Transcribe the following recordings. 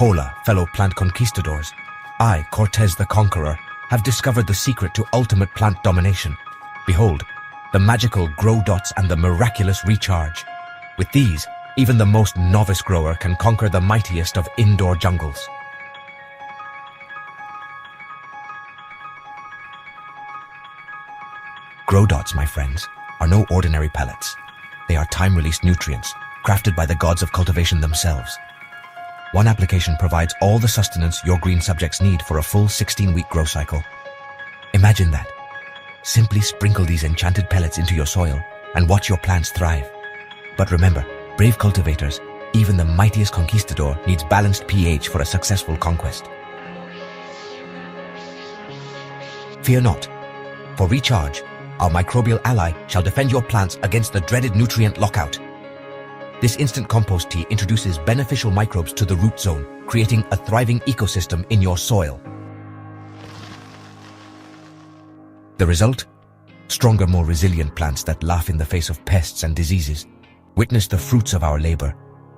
Hola, fellow plant conquistadors. I, Cortez the Konqueror, have discovered the secret to ultimate plant domination. Behold, the magical grow dots and the miraculous recharge. With these, even the most novice grower can conquer the mightiest of indoor jungles. Grow dots, my friends, are no ordinary pellets. They are time-released nutrients, crafted by the gods of cultivation themselves. One application provides all the sustenance your green subjects need for a full 16-week grow cycle. Imagine that. Simply sprinkle these enchanted pellets into your soil and watch your plants thrive. But remember, brave cultivators, even the mightiest conquistador needs balanced pH for a successful conquest. Fear not. For Recharge, our microbial ally shall defend your plants against the dreaded nutrient lockout. This instant compost tea introduces beneficial microbes to the root zone, creating a thriving ecosystem in your soil. The result? Stronger, more resilient plants that laugh in the face of pests and diseases. Witness the fruits of our labor.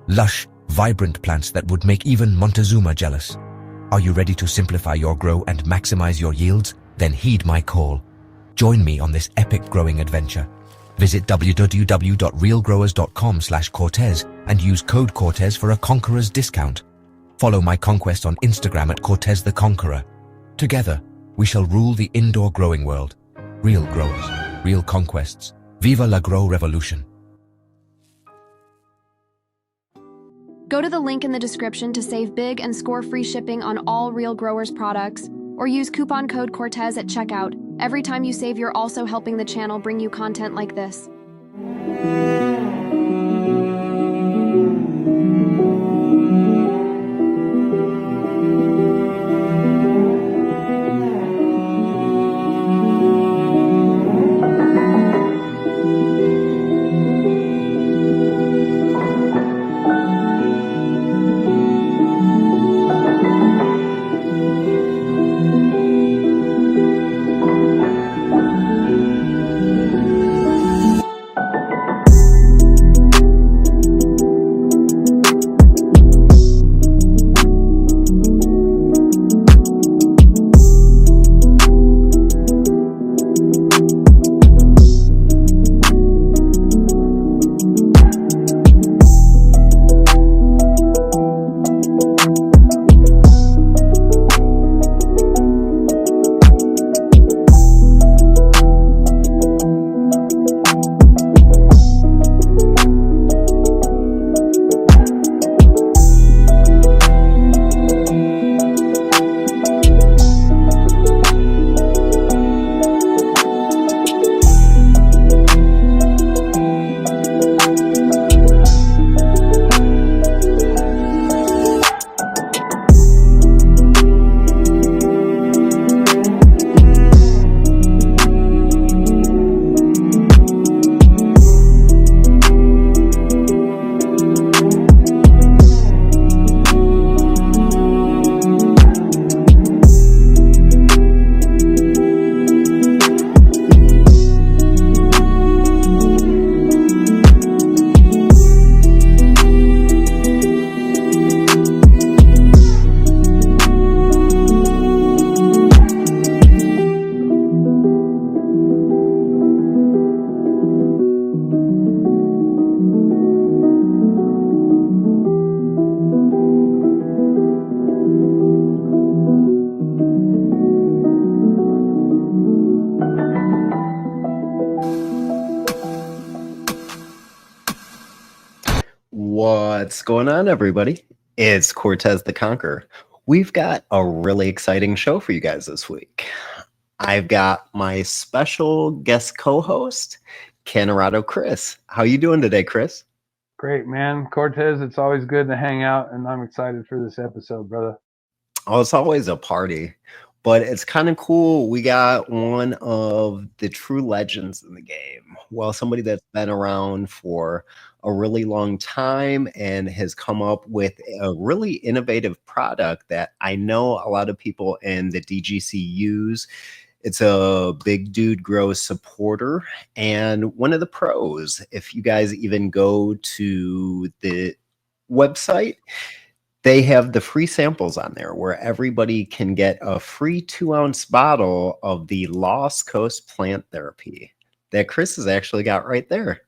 Lush, vibrant plants that would make even Montezuma jealous. Are you ready to simplify your grow and maximize your yields? Then heed my call. Join me on this epic growing adventure. Visit www.realgrowers.com/Cortez and use code Cortez for a Conqueror's discount. Follow my conquest on Instagram at Cortez the Conqueror. Together, we shall rule the indoor growing world. Real growers, real conquests. Viva la Grow Revolution. Go to the link in the description to save big and score free shipping on all Real Growers products, or use coupon code Cortez at checkout. Every time you save, you're also helping the channel bring you content like this. What's going on, everybody? It's Cortez the Conqueror. We've got a really exciting show for you guys this week. I've got my special guest co-host, Konqueror Chris. How you doing today, Chris? Great, man. Cortez, it's always good to hang out, and I'm excited for this episode, brother. Oh, it's always a party, but it's kind of cool. We got one of the true legends in the game. Well, somebody that's been around for a really long time and has come up with a really innovative product that I know a lot of people in the DGC use. It's a Big Dude Grow supporter and one of the pros. If you guys even go to the website, They have the free samples on there where everybody can get a free 2-ounce bottle of the Lost Coast plant therapy that Chris has actually got right there.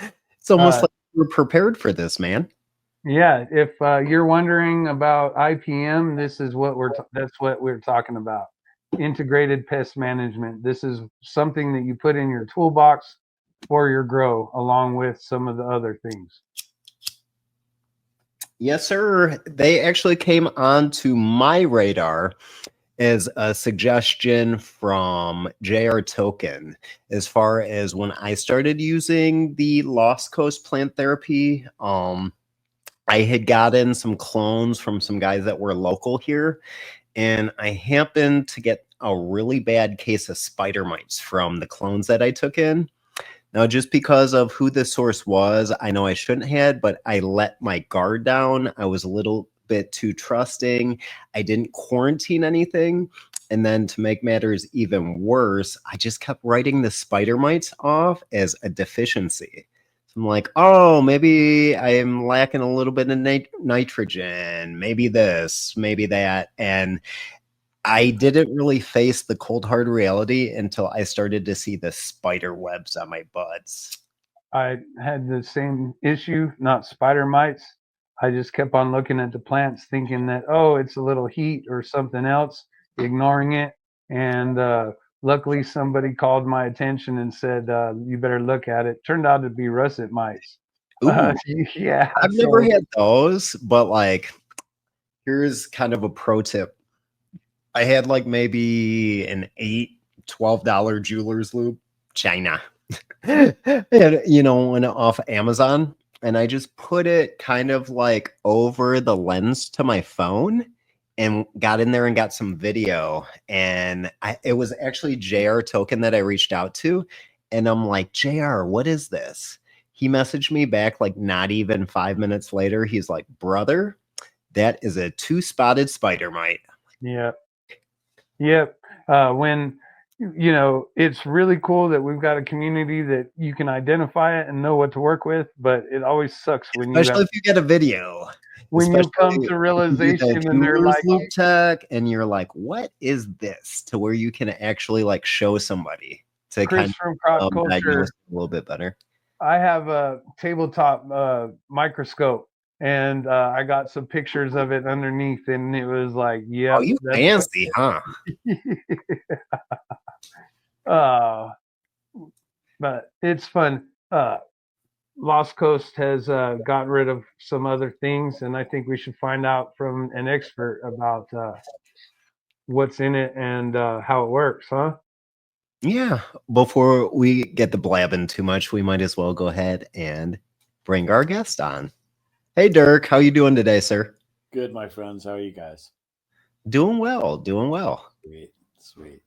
It's almost like we're prepared for this, man. Yeah, if you're wondering about IPM, that's what we're talking about. Integrated pest management. This is something that you put in your toolbox for your grow, along with some of the other things. Yes, sir. They actually came onto my radar as a suggestion from JR Token as far as when I started using the Lost Coast plant therapy. I had gotten some clones from some guys that were local here, and I happened to get a really bad case of spider mites from the clones that I took in. Now, just because of who the source was, I know I shouldn't have, but I let my guard down. I was a little bit too trusting. I didn't quarantine anything. And then to make matters even worse, I just kept writing the spider mites off as a deficiency. So I'm like, oh, maybe I'm lacking a little bit of nitrogen, maybe this, maybe that. And I didn't really face the cold hard reality until I started to see the spider webs on my buds. I had the same issue, not spider mites. I just kept on looking at the plants thinking that, oh, it's a little heat or something else, ignoring it. And luckily somebody called my attention and said, you better look at it. Turned out to be russet mites. Ooh, Yeah. I've never had those, but like, here's kind of a pro tip. I had like maybe an $12 jeweler's loupe, China. And, went off Amazon, and I just put it kind of like over the lens to my phone and got in there and got some video. And it was actually JR Token that I reached out to. And I'm like, JR, what is this? He messaged me back like not even 5 minutes later. He's like, brother, that is a 2-spotted spider mite. Yeah. Yep. When it's really cool that we've got a community that you can identify it and know what to work with, but it always sucks when especially if you get a video. you come to realization and they're like loop tech, and you're like, what is this? To where you can actually like show somebody to Chris kind from Crop of Culture. diagnose a little bit better. I have a tabletop microscope, and I got some pictures of it underneath, and it was like, yeah, Oh, you fancy, huh? But it's fun. Lost Coast has gotten rid of some other things, and I think we should find out from an expert about what's in it and how it works, huh? Yeah. Before we get the blabbing too much, we might as well go ahead and bring our guest on. Hey, Dirk, how you doing today, sir? Good, my friends. How are you guys? Doing well, doing well. Sweet, sweet.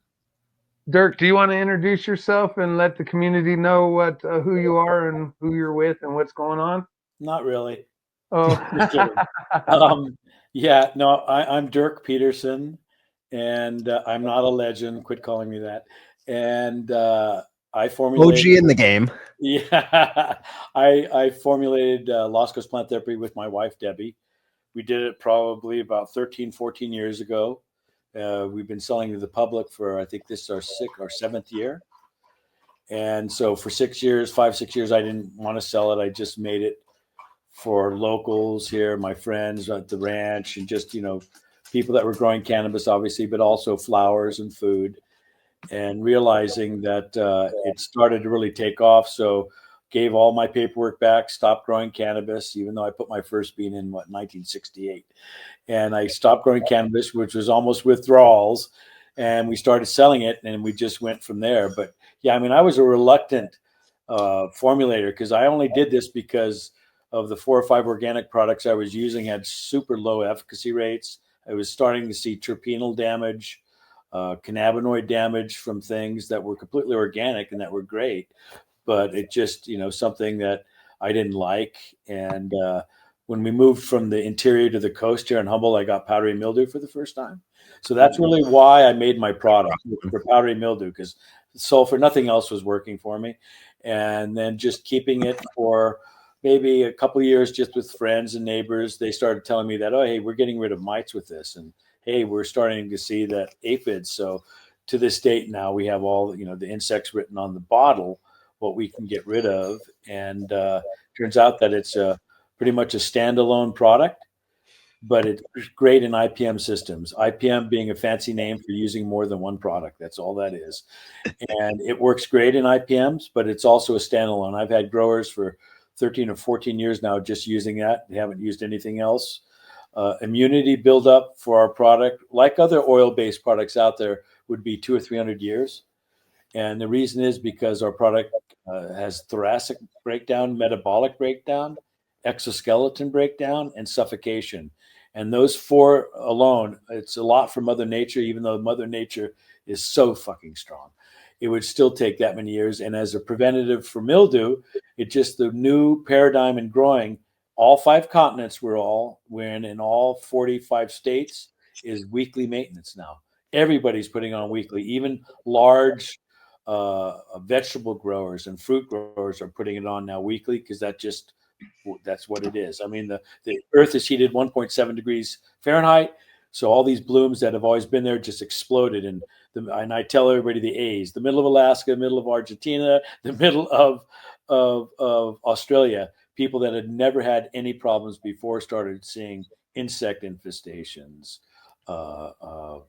Dirk, do you want to introduce yourself and let the community know what who you are and who you're with and what's going on? Not really. Oh, yeah, no, I'm Dirk Peterson, and I'm not a legend. Quit calling me that. And I formulated OG in the game. Yeah, I formulated Lost Coast plant therapy with my wife Debbie. We did it probably about 13, 14 years ago. We've been selling to the public for, I think this is our 7th year. And so for 6 years, 5, 6 years, I didn't want to sell it. I just made it for locals here, my friends at the ranch, and just, people that were growing cannabis, obviously, but also flowers and food. And realizing that it started to really take off. So gave all my paperwork back, stopped growing cannabis, even though I put my first bean in 1968. And I stopped growing cannabis, which was almost withdrawals. And we started selling it, and we just went from there. But yeah, I was a reluctant formulator, because I only did this because of the 4 or 5 organic products I was using had super low efficacy rates. I was starting to see terpenal damage, cannabinoid damage from things that were completely organic and that were great. But it just, something that I didn't like. And when we moved from the interior to the coast here in Humboldt, I got powdery mildew for the first time. So that's really why I made my product for powdery mildew, because sulfur, nothing else was working for me. And then just keeping it for maybe a couple of years just with friends and neighbors, they started telling me that, oh, hey, we're getting rid of mites with this. And hey, we're starting to see that aphids. So to this date now, we have all, the insects written on the bottle, what we can get rid of. And turns out that it's pretty much a standalone product, but it's great in IPM systems. IPM being a fancy name for using more than one product. That's all that is. And it works great in IPMs, but it's also a standalone. I've had growers for 13 or 14 years now just using that. They haven't used anything else. Immunity buildup for our product, like other oil-based products out there, would be 200 or 300 years. And the reason is because our product has thoracic breakdown, metabolic breakdown, exoskeleton breakdown, and suffocation. And those four alone, it's a lot for Mother Nature, even though Mother Nature is so fucking strong. It would still take that many years. And as a preventative for mildew, it's just the new paradigm in growing. All 5 continents we're in all 45 states is weekly maintenance now. Everybody's putting on weekly, even large vegetable growers and fruit growers are putting it on now weekly because that's what it is. I mean, the earth is heated 1.7 degrees Fahrenheit. So all these blooms that have always been there just exploded. And I tell everybody the A's, the middle of Alaska, middle of Argentina, the middle of Australia, people that had never had any problems before started seeing insect infestations,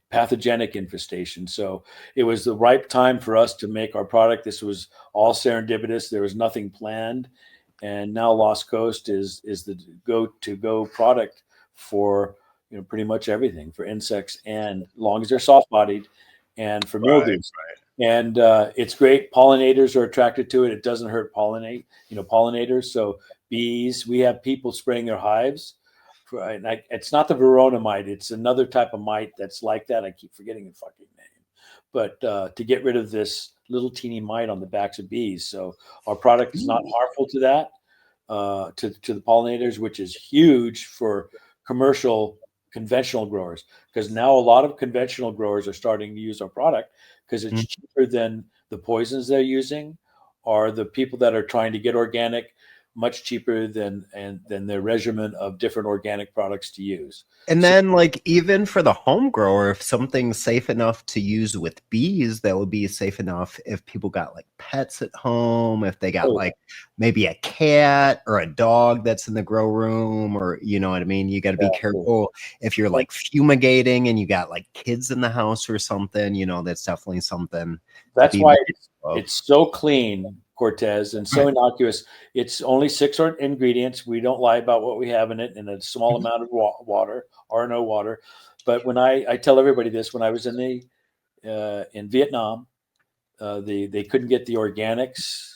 pathogenic infestation. So it was the right time for us to make our product. This was all serendipitous. There was nothing planned. And now Lost Coast is the go-to-go product for pretty much everything, for insects, and as long as they're soft-bodied, and for mildews. Right. And it's great. Pollinators are attracted to it. It doesn't hurt pollinators. So bees, we have people spraying their hives. It's not the Verona mite. It's another type of mite that's like that. I keep forgetting the fucking name. But to get rid of this little teeny mite on the backs of bees. So our product is not harmful to that, to the pollinators, which is huge for conventional growers, because now a lot of conventional growers are starting to use our product because it's cheaper than the poisons they're using, or the people that are trying to get organic, much cheaper than their regimen of different organic products to use. And then, like, even for the home grower, if something's safe enough to use with bees, that would be safe enough if people got like pets at home, if they got like maybe a cat or a dog that's in the grow room, or you know what I mean? You got to be careful if you're like fumigating and you got like kids in the house or something, that's definitely something. That's why it's so clean, Cortez, and so innocuous. It's only 6 ingredients. We don't lie about what we have in it, and a small amount of water or no water. But when I tell everybody this, when I was in Vietnam, they couldn't get the organics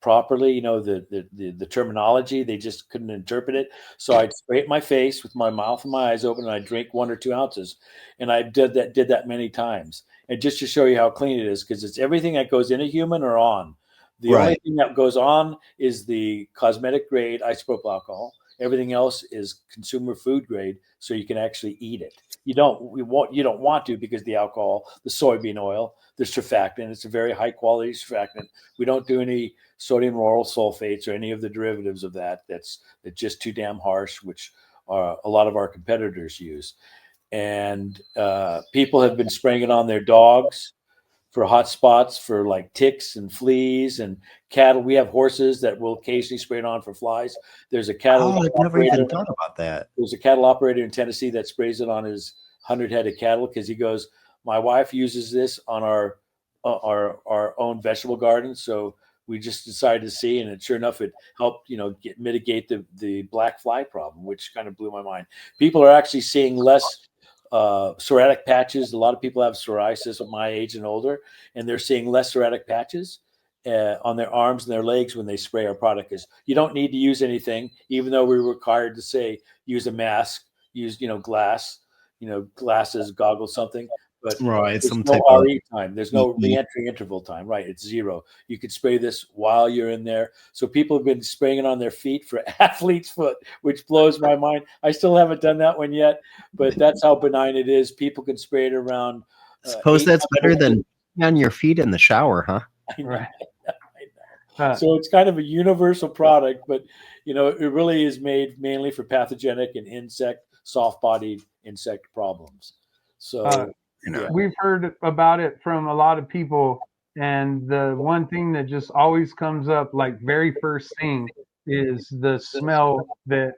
properly, the terminology, they just couldn't interpret it. So I'd spray it in my face with my mouth and my eyes open, and I'd drink 1 or 2 ounces. And I did that many times. And just to show you how clean it is, because it's everything that goes in a human or on. The only thing that goes on is the cosmetic grade isopropyl alcohol. Everything else is consumer food grade, so you can actually eat it. You don't want to, because the alcohol, the soybean oil, the surfactant, it's a very high quality surfactant. We don't do any sodium lauryl sulfates or any of the derivatives of that. That's just too damn harsh, which a lot of our competitors use. And people have been spraying it on their dogs for hot spots, for like ticks and fleas, and cattle. We have horses that will occasionally spray it on for flies. There's a cattle. I've never even thought about that. There's a cattle operator in Tennessee that sprays it on his 100 head of cattle, because he goes, my wife uses this on our own vegetable garden. So we just decided to see, and sure enough, it helped, mitigate the black fly problem, which kind of blew my mind. People are actually seeing less psoriatic patches. A lot of people have psoriasis at my age and older, and they're seeing less psoriatic patches on their arms and their legs when they spray our product. Because you don't need to use anything, even though we're required to say use a mask, use glasses, goggles, something. But there's no RE time. There's no re-entry interval time. Right, it's 0. You could spray this while you're in there. So people have been spraying it on their feet for athlete's foot, which blows my mind. I still haven't done that one yet, but that's how benign it is. People can spray it around. Suppose that's better than on your feet in the shower, huh? I know. So it's kind of a universal product, but it really is made mainly for pathogenic and soft-bodied insect problems. So yeah. We've heard about it from a lot of people, and the one thing that just always comes up, like very first thing, is the smell that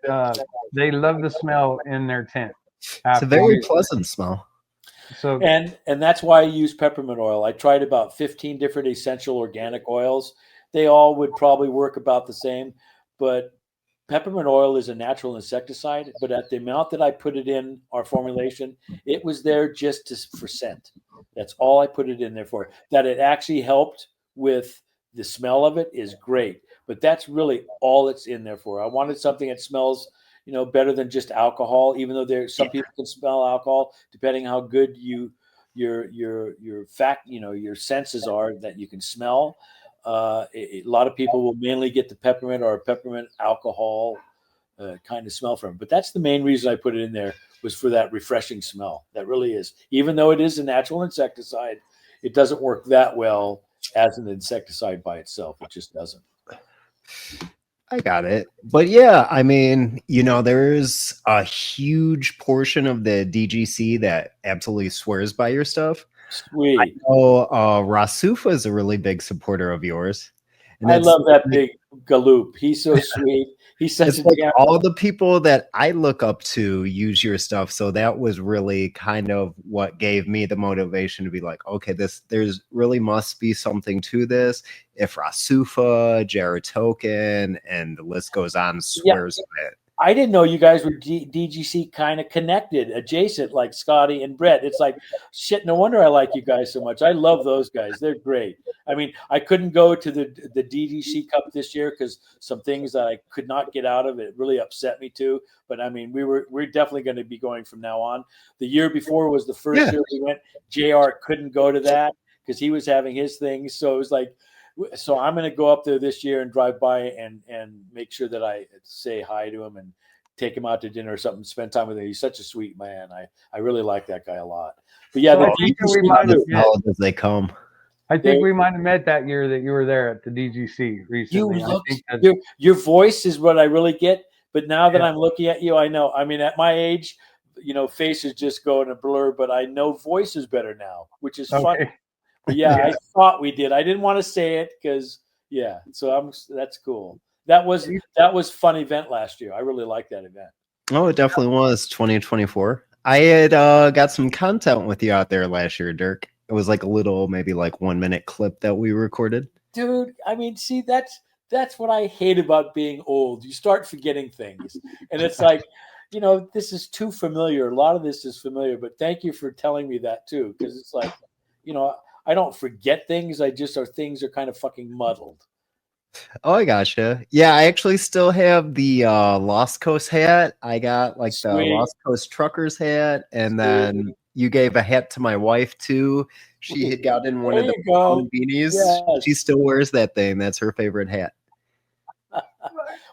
they love the smell in their tent. It's a very pleasant smell. So and that's why I use peppermint oil. I tried about 15 different essential organic oils. They all would probably work about the same, but peppermint oil is a natural insecticide, but at the amount that I put it in our formulation, it was there just for scent. That's all I put it in there for. That it actually helped with the smell of it is great, but that's really all it's in there for. I wanted something that smells, better than just alcohol, even though some people can smell alcohol, depending how good your senses are that you can smell. A lot of people will mainly get the peppermint or peppermint alcohol kind of smell from it. But that's the main reason I put it in there, was for that refreshing smell. That really is. Even though it is a natural insecticide, it doesn't work that well as an insecticide by itself. It just doesn't. I got it. But yeah, I mean, there's a huge portion of the DGC that absolutely swears by your stuff. Sweet. I know Rasufa is a really big supporter of yours. And I love that big galoop. He's so sweet. He's such all the people that I look up to use your stuff. So that was really kind of what gave me the motivation to be like, okay, there's really must be something to this. If Rasufa, Jared Token, and the list goes on, swears by it. I didn't know you guys were DGC kind of connected, adjacent, like Scotty and Brett. It's like, shit, no wonder I like you guys so much. I love those guys. They're great. I mean, I couldn't go to the DGC Cup this year because some things that I could not get out of it really upset me too. But I mean, we're definitely going to be going from now on. The year before was the first year we went. JR couldn't go to that because he was having his things. So it was like, so I'm going to go up there this year and drive by and make sure that I say hi to him and take him out to dinner or something, spend time with him. He's such a sweet man. I really like that guy a lot. But yeah, as they come. I think we might have met that year that you were there at the DGC recently. Your voice is what I really get. But now that I'm looking at you, I know. I mean, at my age, faces just go in a blur, but I know voice is better now, which is funny. But yeah, I thought we did. I didn't want to say it because so that's cool. That was fun event last year. I really liked that event. Oh, it definitely was 2024. I had got some content with you out there last year, Dirk. It was like a little, maybe like 1 minute clip that we recorded. Dude, I mean, see, that's what I hate about being old. You start forgetting things, and it's like, this is too familiar. A lot of this is familiar, but thank you for telling me that too, because it's like, I don't forget things. Things are kind of fucking muddled. Oh, I gotcha. Yeah, I actually still have the Lost Coast hat. I got like the Lost Coast Truckers hat, and then you gave a hat to my wife too. She had gotten one of the beanies. Yes. She still wears that thing. That's her favorite hat.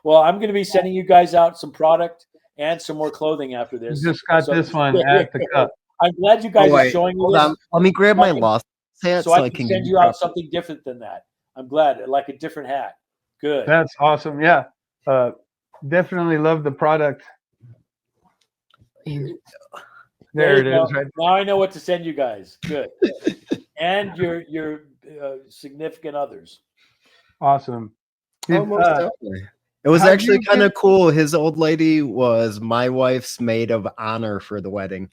Well, I'm going to be sending you guys out some product and some more clothing after this. You just got this one at the cup. I'm glad you guys are showing me this. Let me grab my Lost hat so I can send you out something different than that. I'm glad, like a different hat. Good. That's awesome. Yeah. Definitely love the product. There it is. Right. Now I know what to send you guys. Good. And your significant others. Awesome. Almost definitely. It was actually kind of cool. His old lady was my wife's maid of honor for the wedding.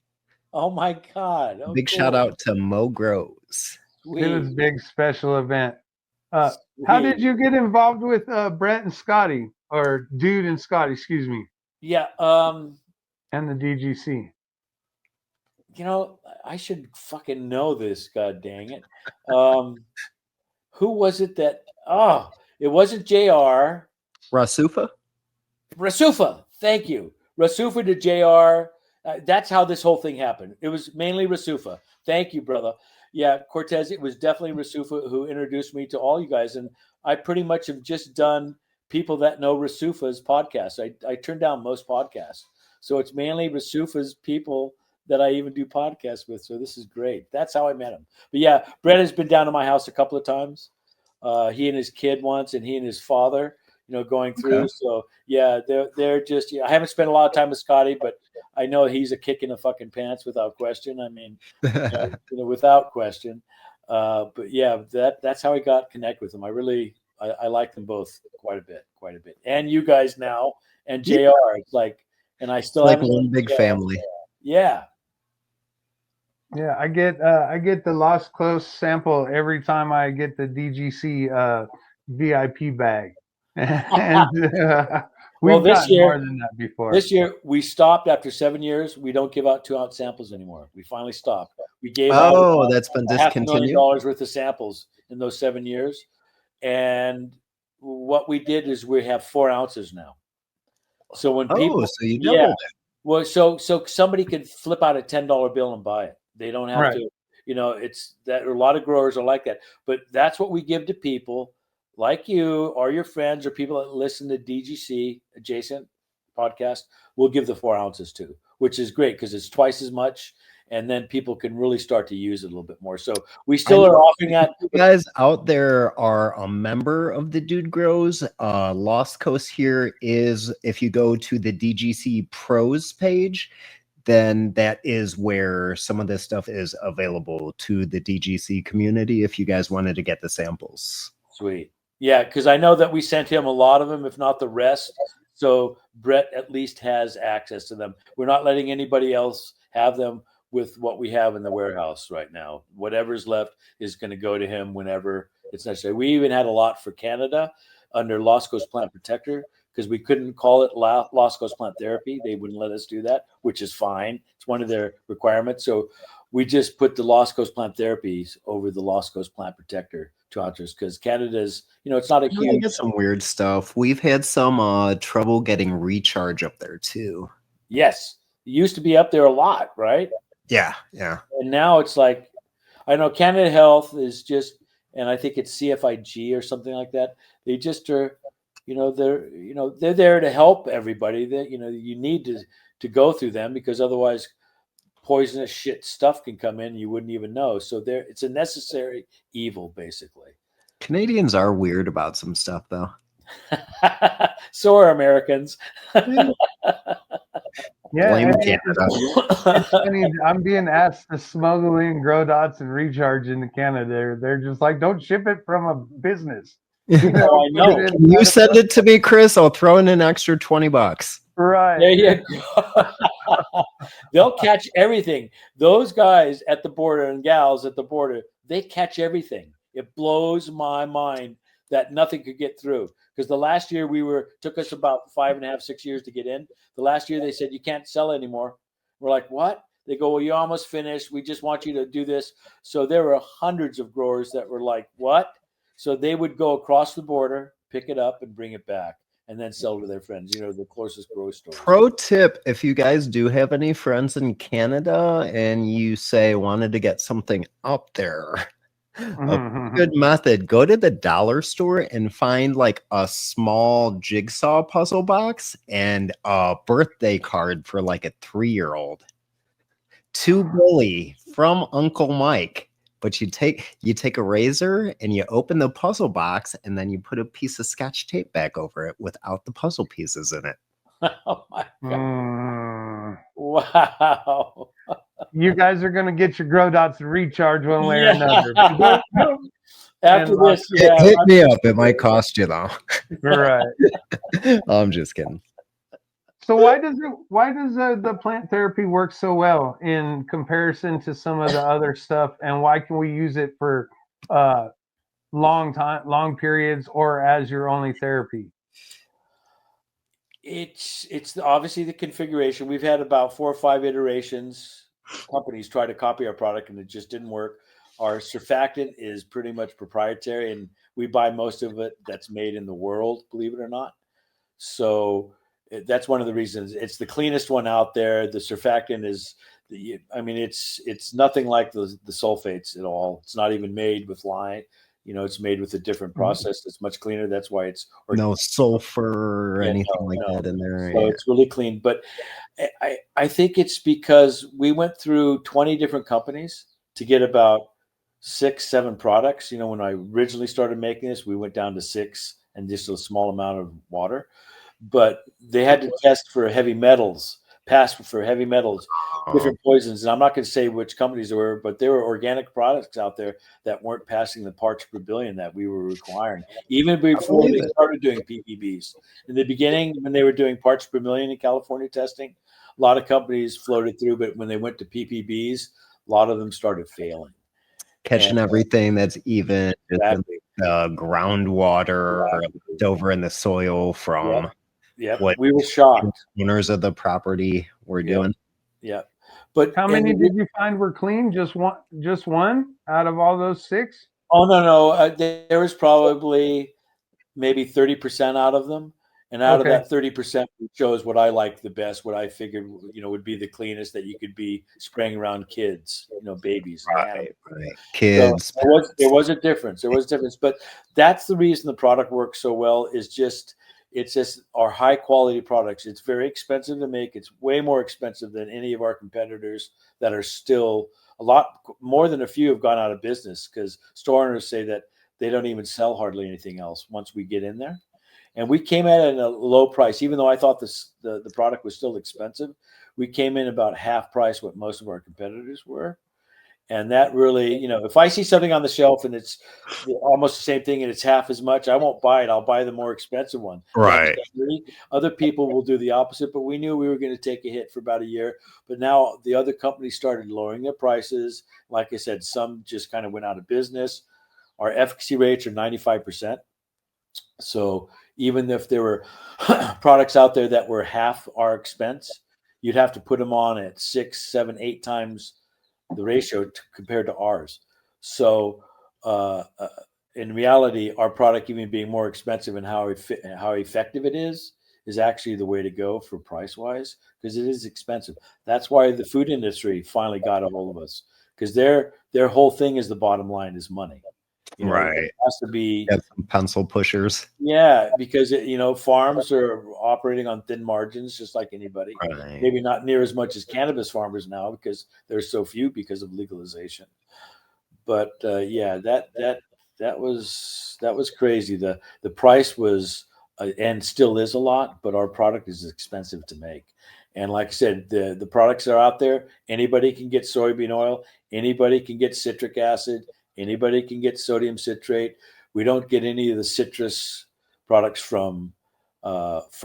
Oh my God. Big shout out to Mo Groves. Sweet. It was a big special event. How did you get involved with Brett and Scotty, or Dude and Scotty, excuse me? Yeah. And the DGC. I should fucking know this, god dang it. Who was it that it wasn't JR. Rasufa? Thank you. Rasufa to JR. That's how this whole thing happened. It was mainly Rasufa. Thank you, brother. Yeah, Cortez, it was definitely Rasufa who introduced me to all you guys. And I pretty much have just done people that know Rasufa's podcast. I turn down most podcasts. So it's mainly Rasufa's people that I even do podcasts with. So this is great. That's how I met him. But yeah, Brett has been down to my house a couple of times. He and his kid once, and he and his father. going through. Okay. So yeah, they're just, I haven't spent a lot of time with Scotty, but I know he's a kick in the fucking pants without question. I mean, without question. But yeah, that's how I got connect with them. I like them both quite a bit. And you guys now, and JR, it's like, and I still Like haven't one big family. Yeah. Yeah, I get the Lost Close sample every time I get the DGC VIP bag, and we've This gotten more year, than that before. This year we stopped after 7 years. We don't give out 2-ounce samples anymore. We finally stopped. We gave out That's been $500,000 discontinued. worth of samples in those 7 years. And what we did is we have 4 ounces now. So when people, so you doubled it. well, so somebody could flip out a $10 bill and buy it. They don't have to, it's that a lot of growers are like that. But that's what we give to people like you or your friends or people that listen to DGC adjacent podcast. We'll give the 4 ounces too, which is great because it's twice as much. And then people can really start to use it a little bit more. So we still are offering that. You guys out there are a member of the Dude Grows. Lost Coast here is, if you go to the DGC Pros page, then that is where some of this stuff is available to the DGC community if you guys wanted to get the samples. Sweet. Yeah, because I know that we sent him a lot of them, if not the rest. So Brett at least has access to them. We're not letting anybody else have them with what we have in the warehouse right now. Whatever's left is going to go to him whenever it's necessary. We even had a lot for Canada under Lost Coast Plant Protector because we couldn't call it Lost Coast Plant Therapy. They wouldn't let us do that, which is fine. It's one of their requirements. So we just put the Lost Coast Plant Therapies over the Lost Coast Plant Protector 2 ounces because Canada's, it's not a huge. We get some weird stuff. We've had some trouble getting recharge up there too. Yes. It used to be up there a lot, right? Yeah. And now it's like, I know Canada Health is just, and I think it's CFIG or something like that. They just are, they're there to help everybody. That you need to go through them because otherwise, poisonous shit stuff can come in and you wouldn't even know. So it's a necessary evil, basically. Canadians are weird about some stuff, though. So are Americans. Yeah, Blame it's funny. I'm being asked to smuggle in grow dots and recharge into Canada. They're just like, don't ship it from a business. I know. Can you send it to me, Chris? I'll throw in an extra $20. Right. There you go. They'll catch everything. Those guys at the border and gals at the border, they catch everything. It blows my mind that nothing could get through. Because the last year took us about 5.5, 6 years to get in. The last year they said, you can't sell anymore. We're like, what? They go, well, you're almost finished. We just want you to do this. So there were hundreds of growers that were like, what? So they would go across the border, pick it up and bring it back and then sell to their friends, the closest grocery store. Pro tip, if you guys do have any friends in Canada and you say wanted to get something up there, a good method, go to the dollar store and find like a small jigsaw puzzle box and a birthday card for like a 3-year-old. To Billy from Uncle Mike. But you take a razor and you open the puzzle box and then you put a piece of Scotch tape back over it without the puzzle pieces in it. Oh my God. Wow. You guys are going to get your grow dots and recharge one way or another. After this, hit me up. It might cost you though. Right. I'm just kidding. So why does the plant therapy work so well in comparison to some of the other stuff, and why can we use it for long periods or as your only therapy? It's obviously the configuration. We've had about 4 or 5 iterations. Companies try to copy our product and it just didn't work. Our surfactant is pretty much proprietary and we buy most of it that's made in the world, believe it or not. So that's one of the reasons. It's the cleanest one out there. The surfactant is, it's nothing like the sulfates at all. It's not even made with lime. It's made with a different process that's much cleaner. That's why it's no sulfur or anything that in there. So it's really clean. But I think it's because we went through 20 different companies to get about 6, 7 products. When I originally started making this, we went down to 6 and just a small amount of water. But they had to test for heavy metals, pass for heavy metals, different poisons. And I'm not going to say which companies there were, but there were organic products out there that weren't passing the parts per billion that we were requiring, even before they started doing PPBs. In the beginning, when they were doing parts per million in California testing, a lot of companies floated through, but when they went to PPBs, a lot of them started failing. Catching everything that's even Exactly. groundwater left over in the soil from what We were shocked. owners of the property were doing. Yeah. But How many did you find were clean? Just one out of all those 6? Oh, no. There was probably maybe 30% out of them. And out of that 30%, chose what I liked the best, what I figured, would be the cleanest that you could be spraying around kids, babies. Right. Kids. So there was a difference. There was a difference. But that's the reason the product works so well is it's just our high quality products. It's very expensive to make. It's way more expensive than any of our competitors that are still a lot more than a few have gone out of business because store owners say that they don't even sell hardly anything else once we get in there. And we came in at a low price, even though I thought the product was still expensive. We came in about half price what most of our competitors were. And that really, if I see something on the shelf and it's almost the same thing and it's half as much, I won't buy it. I'll buy the more expensive one. Right. Other people will do the opposite, but we knew we were going to take a hit for about a year. But now the other companies started lowering their prices. Like I said, some just kind of went out of business. Our efficacy rates are 95%. So even if there were products out there that were half our expense, you'd have to put them on at 6, 7, 8 times the ratio compared to ours. So in reality, our product even being more expensive and how effective it is actually the way to go for price wise because it is expensive. That's why the food industry finally got a hold of us because their whole thing is the bottom line is money. Right. It has to be some pencil pushers. Yeah, because farms are operating on thin margins just like anybody. Right. Maybe not near as much as cannabis farmers now because there's so few because of legalization. But that was crazy. The price was and still is a lot, but our product is expensive to make. And like I said, the products are out there. Anybody can get soybean oil. Anybody can get citric acid. Anybody can get sodium citrate. We don't get any of the citrus products from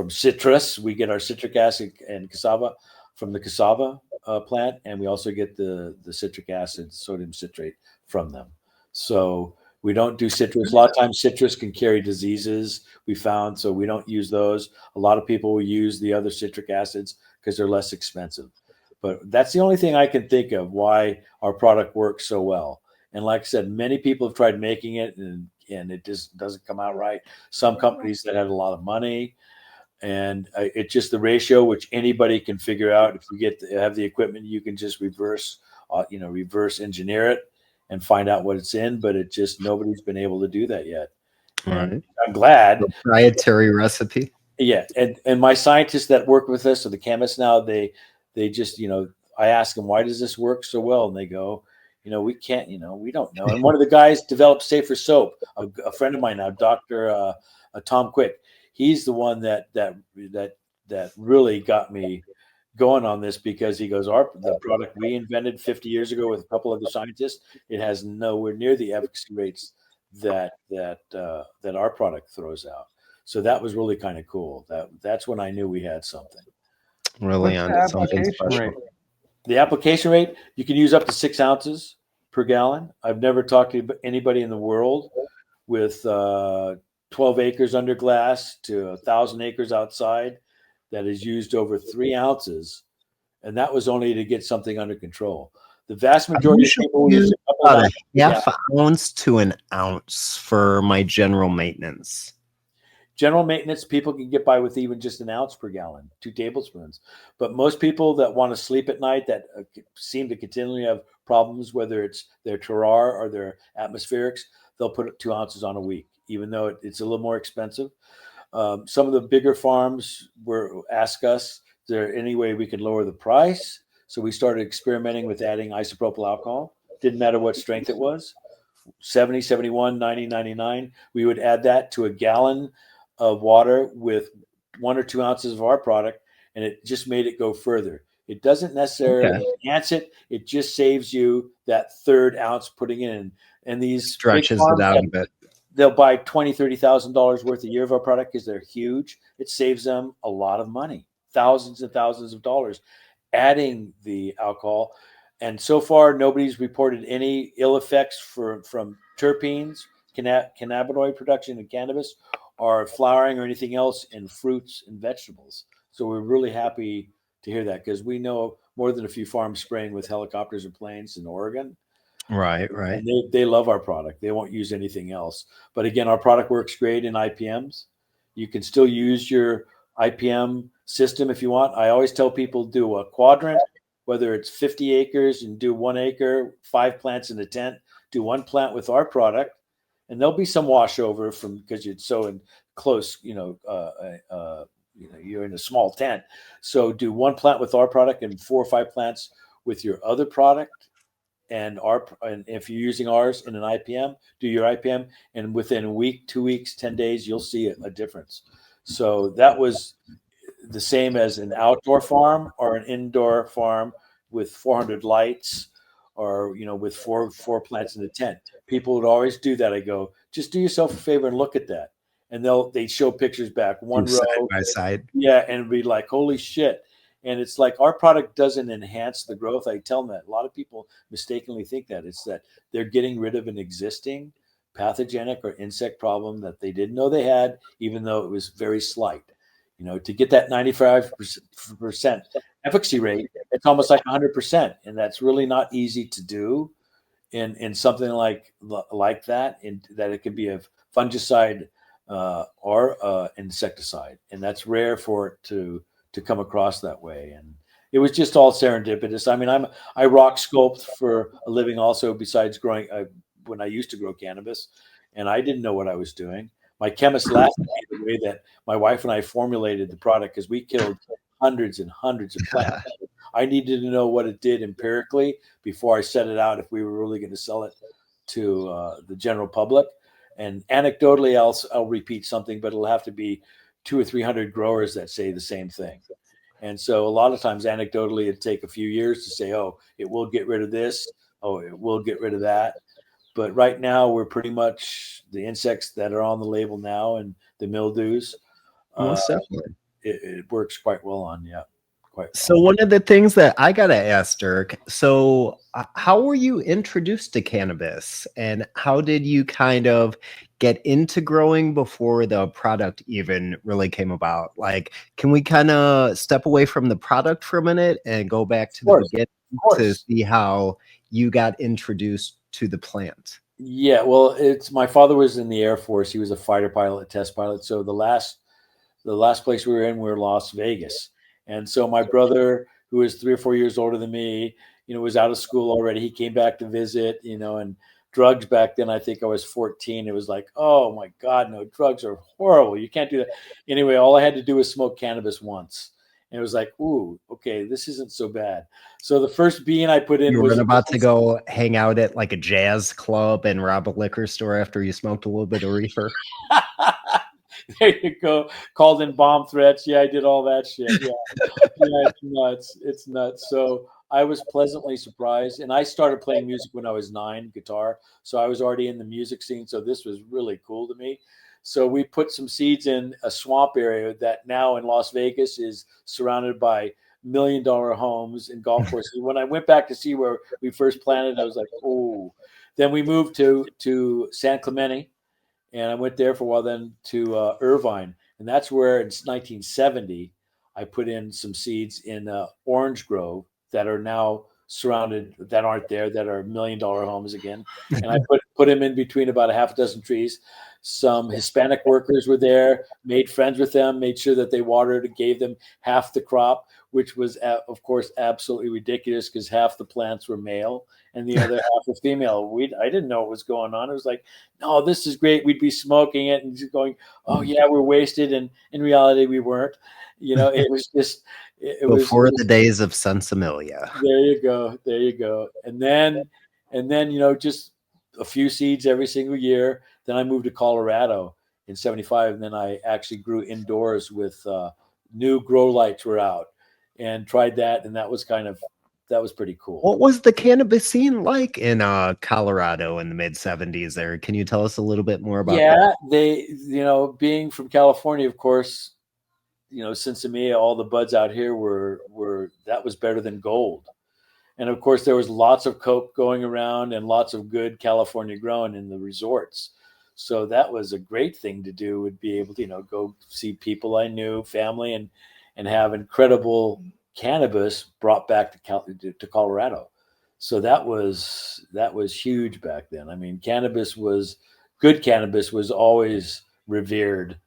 citrus. We get our citric acid and cassava from the cassava plant, and we also get the citric acid, sodium citrate from them. So we don't do citrus. A lot of times citrus can carry diseases, we found, so we don't use those. A lot of people will use the other citric acids because they're less expensive. But that's the only thing I can think of why our product works so well. And like I said, many people have tried making it and it just doesn't come out right. Some companies that had a lot of money, and it's just the ratio, which anybody can figure out. If you have the equipment, you can just reverse engineer it and find out what it's in. But it just nobody's been able to do that yet. Right. I'm glad. Proprietary recipe. Yeah, and my scientists that work with us, or the chemists now, they just I ask them, why does this work so well, and they go, we can't, we don't know. And one of the guys developed safer soap. A friend of mine now, Dr. Tom Quick. He's the one that really got me going on this because he goes, the product we invented 50 years ago with a couple other scientists, it has nowhere near the efficacy rates that our product throws out. So that was really kind of cool. That's when I knew we had something. Really What's on the something application special. rate? The application rate, you can use up to 6 ounces per gallon. I've never talked to anybody in the world with 12 acres under glass to 1,000 acres outside that has used over 3 ounces. And that was only to get something under control. The vast majority of people use about a half ounce to an ounce for my general maintenance. General maintenance, people can get by with even just an ounce per gallon, 2 tablespoons. But most people that want to sleep at night that seem to continually have problems, whether it's their terroir or their atmospherics, they'll put 2 ounces on a week, even though it's a little more expensive. Some of the bigger farms ask us, is there any way we could lower the price? So we started experimenting with adding isopropyl alcohol. Didn't matter what strength it was. 70, 71, 90, 99. We would add that to a gallon of water with 1 or 2 ounces of our product, and it just made it go further. It doesn't necessarily enhance it. It just saves you that third ounce putting in. And these Stretches it out a bit. They'll buy $20,000, $30,000 worth a year of our product because they're huge. It saves them a lot of money, thousands and thousands of dollars, adding the alcohol. And so far, nobody's reported any ill effects from terpenes, cannabinoid production in cannabis, or flowering or anything else in fruits and vegetables. So we're really happy to hear that, because we know more than a few farms spraying with helicopters and planes in Oregon. Right. And they love our product. They won't use anything else. But again, our product works great in IPMs. You can still use your IPM system if you want. I always tell people do a quadrant, whether it's 50 acres and do 1 acre, 5 plants in a tent, do 1 plant with our product. And there'll be some washover from, because you're so in close, you're in a small tent. So do 1 plant with our product and 4 or 5 plants with your other product. And if you're using ours in an IPM, do your IPM, and within a week, 2 weeks, 10 days, you'll see a difference. So that was the same as an outdoor farm or an indoor farm with 400 lights, or with four plants in the tent. People would always do that. I go, just do yourself a favor and look at that. And they show pictures back, one row side by side. Yeah, and be like, holy shit. And it's like, our product doesn't enhance the growth. I tell them that. A lot of people mistakenly think that. It's that they're getting rid of an existing pathogenic or insect problem that they didn't know they had, even though it was very slight. To get that 95% efficacy rate, it's almost like 100%. And that's really not easy to do in something like that, that it could be a fungicide or insecticide. And that's rare for it to come across that way. And it was just all serendipitous. I mean, I rock sculpt for a living also, besides growing when I used to grow cannabis, and I didn't know what I was doing. My chemist laughed at me the way that my wife and I formulated the product, because we killed hundreds and hundreds of plants. I needed to know what it did empirically before I set it out, if we were really going to sell it to the general public. And anecdotally, I'll repeat something, but it'll have to be 200 or 300 growers that say the same thing. And so a lot of times, anecdotally, it'd take a few years to say, oh, it will get rid of this. Oh, it will get rid of that. But right now, we're pretty much the insects that are on the label now, and the mildews. Most definitely. It works quite well on, quite well. So one of the things that I got to ask, Dirk, so how were you introduced to cannabis, and how did you kind of get into growing before the product even really came about? Like, can we kind of step away from the product for a minute and go back to the beginning to see how you got introduced to the plant? Yeah, well, my father was in the Air Force. He was a fighter pilot, test pilot. So the last place we were in, we were Las Vegas. And so my brother, who was 3 or 4 years older than me, was out of school already. He came back to visit, and drugs back then, I think I was 14. It was like, oh my God, no, drugs are horrible. You can't do that. Anyway, all I had to do was smoke cannabis once. And it was like, ooh, okay, this isn't so bad. So the first bean I put in you was were about to go hang out at like a jazz club and rob a liquor store after you smoked a little bit of reefer. There you go. Called in bomb threats. Yeah, I did all that shit. Yeah. It's nuts. It's nuts. So I was pleasantly surprised. And I started playing music when I was 9, guitar. So I was already in the music scene. So this was really cool to me. So we put some seeds in a swamp area that now in Las Vegas is surrounded by $1 million homes and golf courses. When I went back to see where we first planted, I was like, oh. Then we moved to San Clemente. And I went there for a while, then to Irvine. And that's where in 1970, I put in some seeds in Orange Grove that are now surrounded, that aren't there, that are $1 million homes again. And I put them in between about a half a dozen trees. Some Hispanic workers were there, made friends with them, made sure that they watered, gave them half the crop, which was, of course, absolutely ridiculous, because half the plants were male and the other half were female. I didn't know what was going on. It was like, no, this is great. We'd be smoking it and just going, oh yeah, we're wasted. And in reality, we weren't. It was just before the days of Sensimilia. There you go. And then, just a few seeds every single year. Then I moved to Colorado in '75, and then I actually grew indoors with new grow lights were out, and tried that, and that was pretty cool. What was the cannabis scene like in Colorado in the mid 70s there? Can you tell us a little bit more about that? They, being from California, of course, Sinsemilla, all the buds out here were that was better than gold. And of course, there was lots of coke going around and lots of good California grown in the resorts. So that was a great thing to do, would be able to, go see people I knew, family, and have incredible cannabis brought back to Colorado. So that was huge back then. I mean, good cannabis was always revered.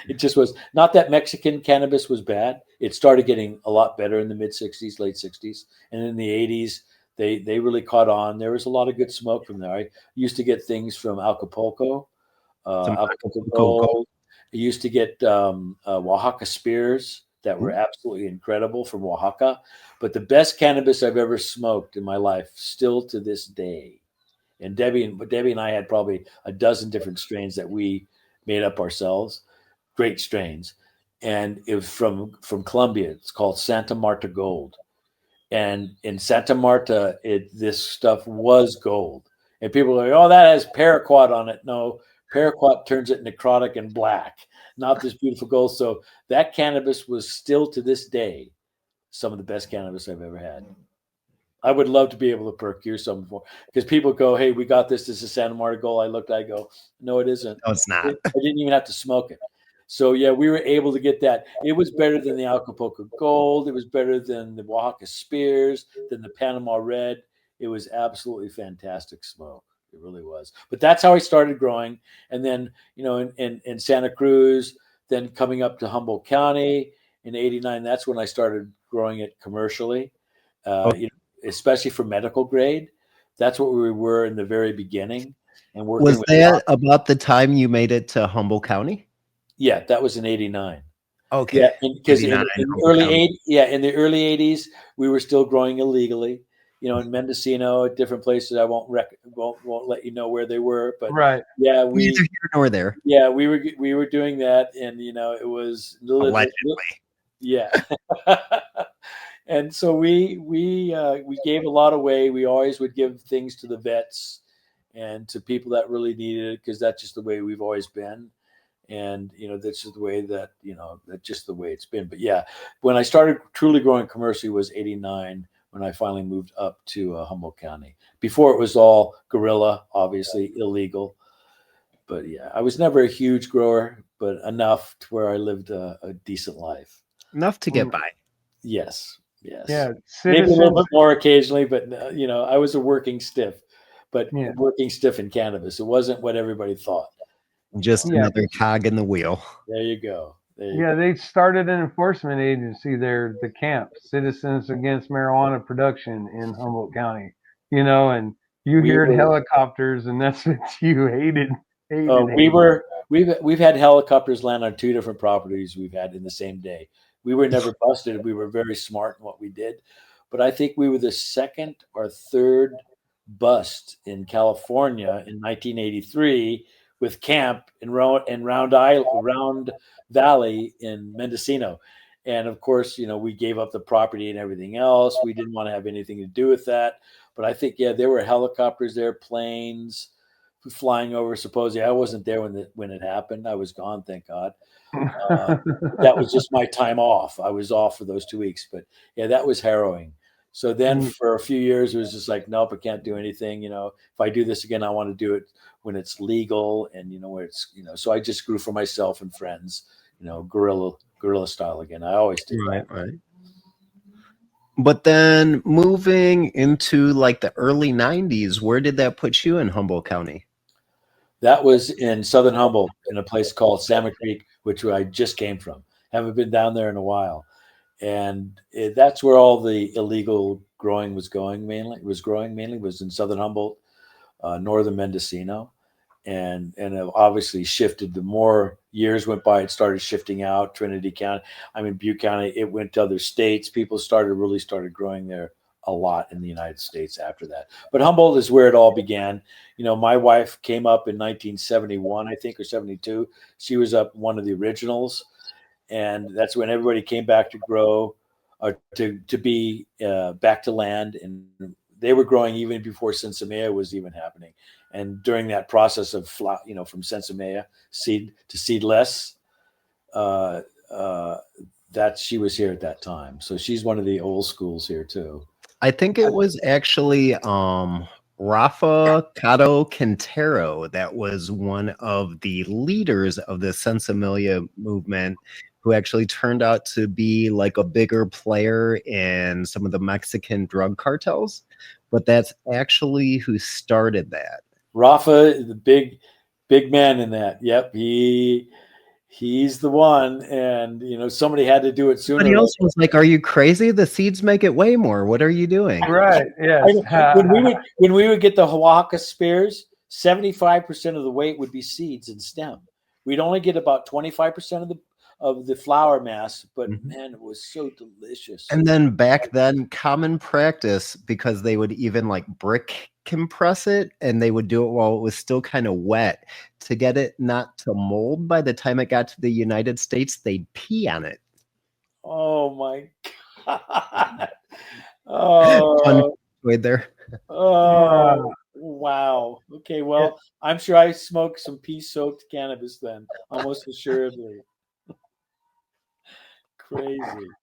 It just was not that Mexican cannabis was bad. It started getting a lot better in the mid 60s, late 60s. And in the 80s, they really caught on. There was a lot of good smoke from there. I used to get things from Acapulco, Acapulco Gold. I used to get Oaxaca spears that were absolutely incredible from Oaxaca. But the best cannabis I've ever smoked in my life, still to this day. And Debbie and I had probably a dozen different strains that we made up ourselves. Great strains. And it was from Colombia. It's called Santa Marta Gold. And in Santa Marta, this stuff was gold. And people are like, oh, that has paraquat on it. No, paraquat turns it necrotic and black, not this beautiful gold. So that cannabis was still to this day some of the best cannabis I've ever had. I would love to be able to procure some for, because people go, hey, we got this. This is Santa Marta Gold. I go, no, it isn't. No, it's not. I didn't even have to smoke it. So, yeah, we were able to get that. It was better than the Acapulco Gold. It was better than the Oaxaca Spears, than the Panama Red. It was absolutely fantastic smoke. It really was. But that's how I started growing. And then, in Santa Cruz, then coming up to Humboldt County in '89, that's when I started growing it commercially, especially for medical grade. That's what we were in the very beginning. And working was that about the time you made it to Humboldt County? Yeah, that was in '89. Okay. Yeah, because in the early '80s, we were still growing illegally. In Mendocino, at different places. I won't let you know where they were, but right. Yeah, neither here nor there. Yeah, we were doing that, and it was allegedly. Yeah. And so we gave a lot away. We always would give things to the vets and to people that really needed it, because that's just the way we've always been. And, that's just the way that's just the way it's been. But yeah, when I started truly growing commercially was '89, when I finally moved up to Humboldt County. Before it was all guerrilla, obviously illegal. But yeah, I was never a huge grower, but enough to where I lived a decent life. Enough to get by. Yes. Yes. Yeah. Maybe a little bit more occasionally, but I was a working stiff, working stiff in cannabis. It wasn't what everybody thought. Just another cog in the wheel. There you go. They started an enforcement agency there, the camp, Citizens Against Marijuana Production in Humboldt County. And you heard helicopters, and that's what you hated. We've had helicopters land on 2 different properties we've had in the same day. We were never busted. We were very smart in what we did. But I think we were the second or third bust in California in 1983 with camp in Round Valley in Mendocino. And of course, we gave up the property and everything else. We didn't want to have anything to do with that. But I think, there were helicopters there, planes flying over. Supposedly, I wasn't there when it happened. I was gone, thank God. That was just my time off. I was off for those 2 weeks. But yeah, that was harrowing. So then for a few years, it was just like, nope, I can't do anything. If I do this again, I want to do it when it's legal and, where it's, so I just grew for myself and friends, guerrilla style again. I always did. Right. But then moving into like the early 90s, where did that put you in Humboldt County? That was in Southern Humboldt in a place called Salmon Creek, which I just came from. Haven't been down there in a while. And that's where all the illegal growing was going mainly. Was in Southern Humboldt, northern Mendocino. And it obviously shifted. The more years went by, it started shifting out. Trinity County, Butte County, it went to other states. People started growing there a lot in the United States after that. But Humboldt is where it all began. You know, my wife came up in 1971, I think, or 72. She was up one of the originals, and that's when everybody came back to grow, or to be back to land, and they were growing even before Sensimilla was even happening. And during that process of from Sensimilla seed to seedless, that she was here at that time. So she's one of the old schools here too. I think it was actually Rafa Cado Quintero that was one of the leaders of the Sensimilla movement, who actually turned out to be like a bigger player in some of the Mexican drug cartels. But that's actually who started that. Rafa, the big man in that. Yep, he's the one, and somebody had to do it sooner. Somebody else was like, "Are you crazy? The seeds make it way more. What are you doing?" Right. Yes. When we would get the Oaxaca spears, 75% of the weight would be seeds and stem. We'd only get about 25% of the flower mass, but man, it was so delicious. And then back then, common practice, because they would even like brick compress it, and they would do it while it was still kind of wet to get it not to mold. By the time it got to the United States, they'd pee on it. Oh my God. Oh, right there. Oh, wow. Okay, well, I'm sure I smoked some pea-soaked cannabis then, almost assuredly.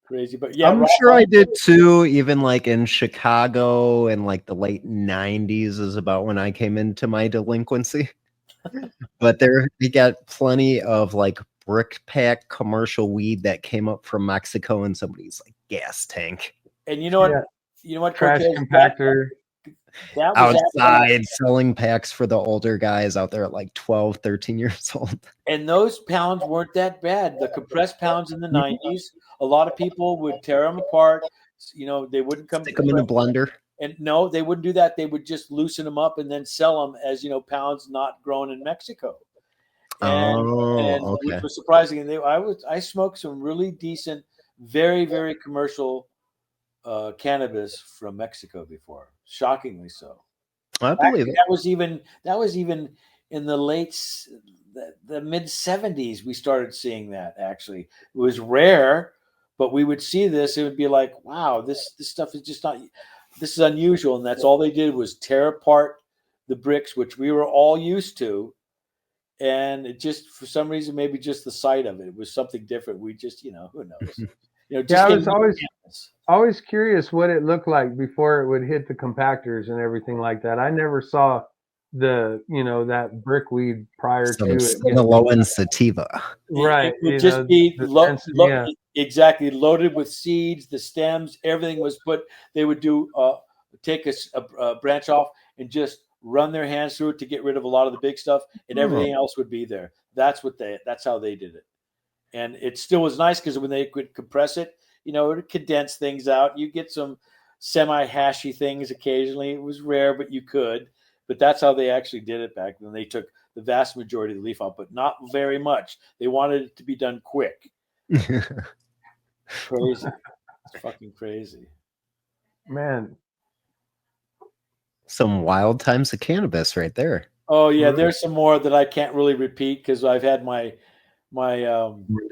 Crazy. But yeah, I'm sure I did too, even like in Chicago in like the late 90s is about when I came into my delinquency. But we got plenty of like brick pack commercial weed that came up from Mexico in somebody's like gas tank. And you know what? You know what? Trash compactor. That was outside selling packs for the older guys out there at like 12, 13 years old. And those pounds weren't that bad. The compressed pounds in the 90s, a lot of people would tear them apart. They wouldn't stick them in a blender. And no, they wouldn't do that. They would just loosen them up and then sell them as, pounds not grown in Mexico. And which was surprising. And I smoked some really decent, very, very commercial cannabis from Mexico before. Shockingly so. I believe it. That was even in the the mid 70s. We started seeing that. Actually, it was rare, but we would see this. It would be like, wow, this stuff is just not. This is unusual, and that's all they did was tear apart the bricks, which we were all used to, and it just for some reason, maybe just the sight of it was something different. We just, who knows. I was always curious what it looked like before it would hit the compactors and everything like that. I never saw that brickweed prior to it. The low end sativa. Right. It would just be exactly loaded with seeds, the stems, everything was put. They would take a branch off and just run their hands through it to get rid of a lot of the big stuff, and everything else would be there. That's how they did it. And it still was nice because when they could compress it, it would condense things out. You get some semi-hashy things occasionally. It was rare, but you could. But that's how they actually did it back then. They took the vast majority of the leaf out, but not very much. They wanted it to be done quick. Crazy. It's fucking crazy. Man. Some wild times of cannabis right there. Oh, yeah. There's some more that I can't really repeat because I've had my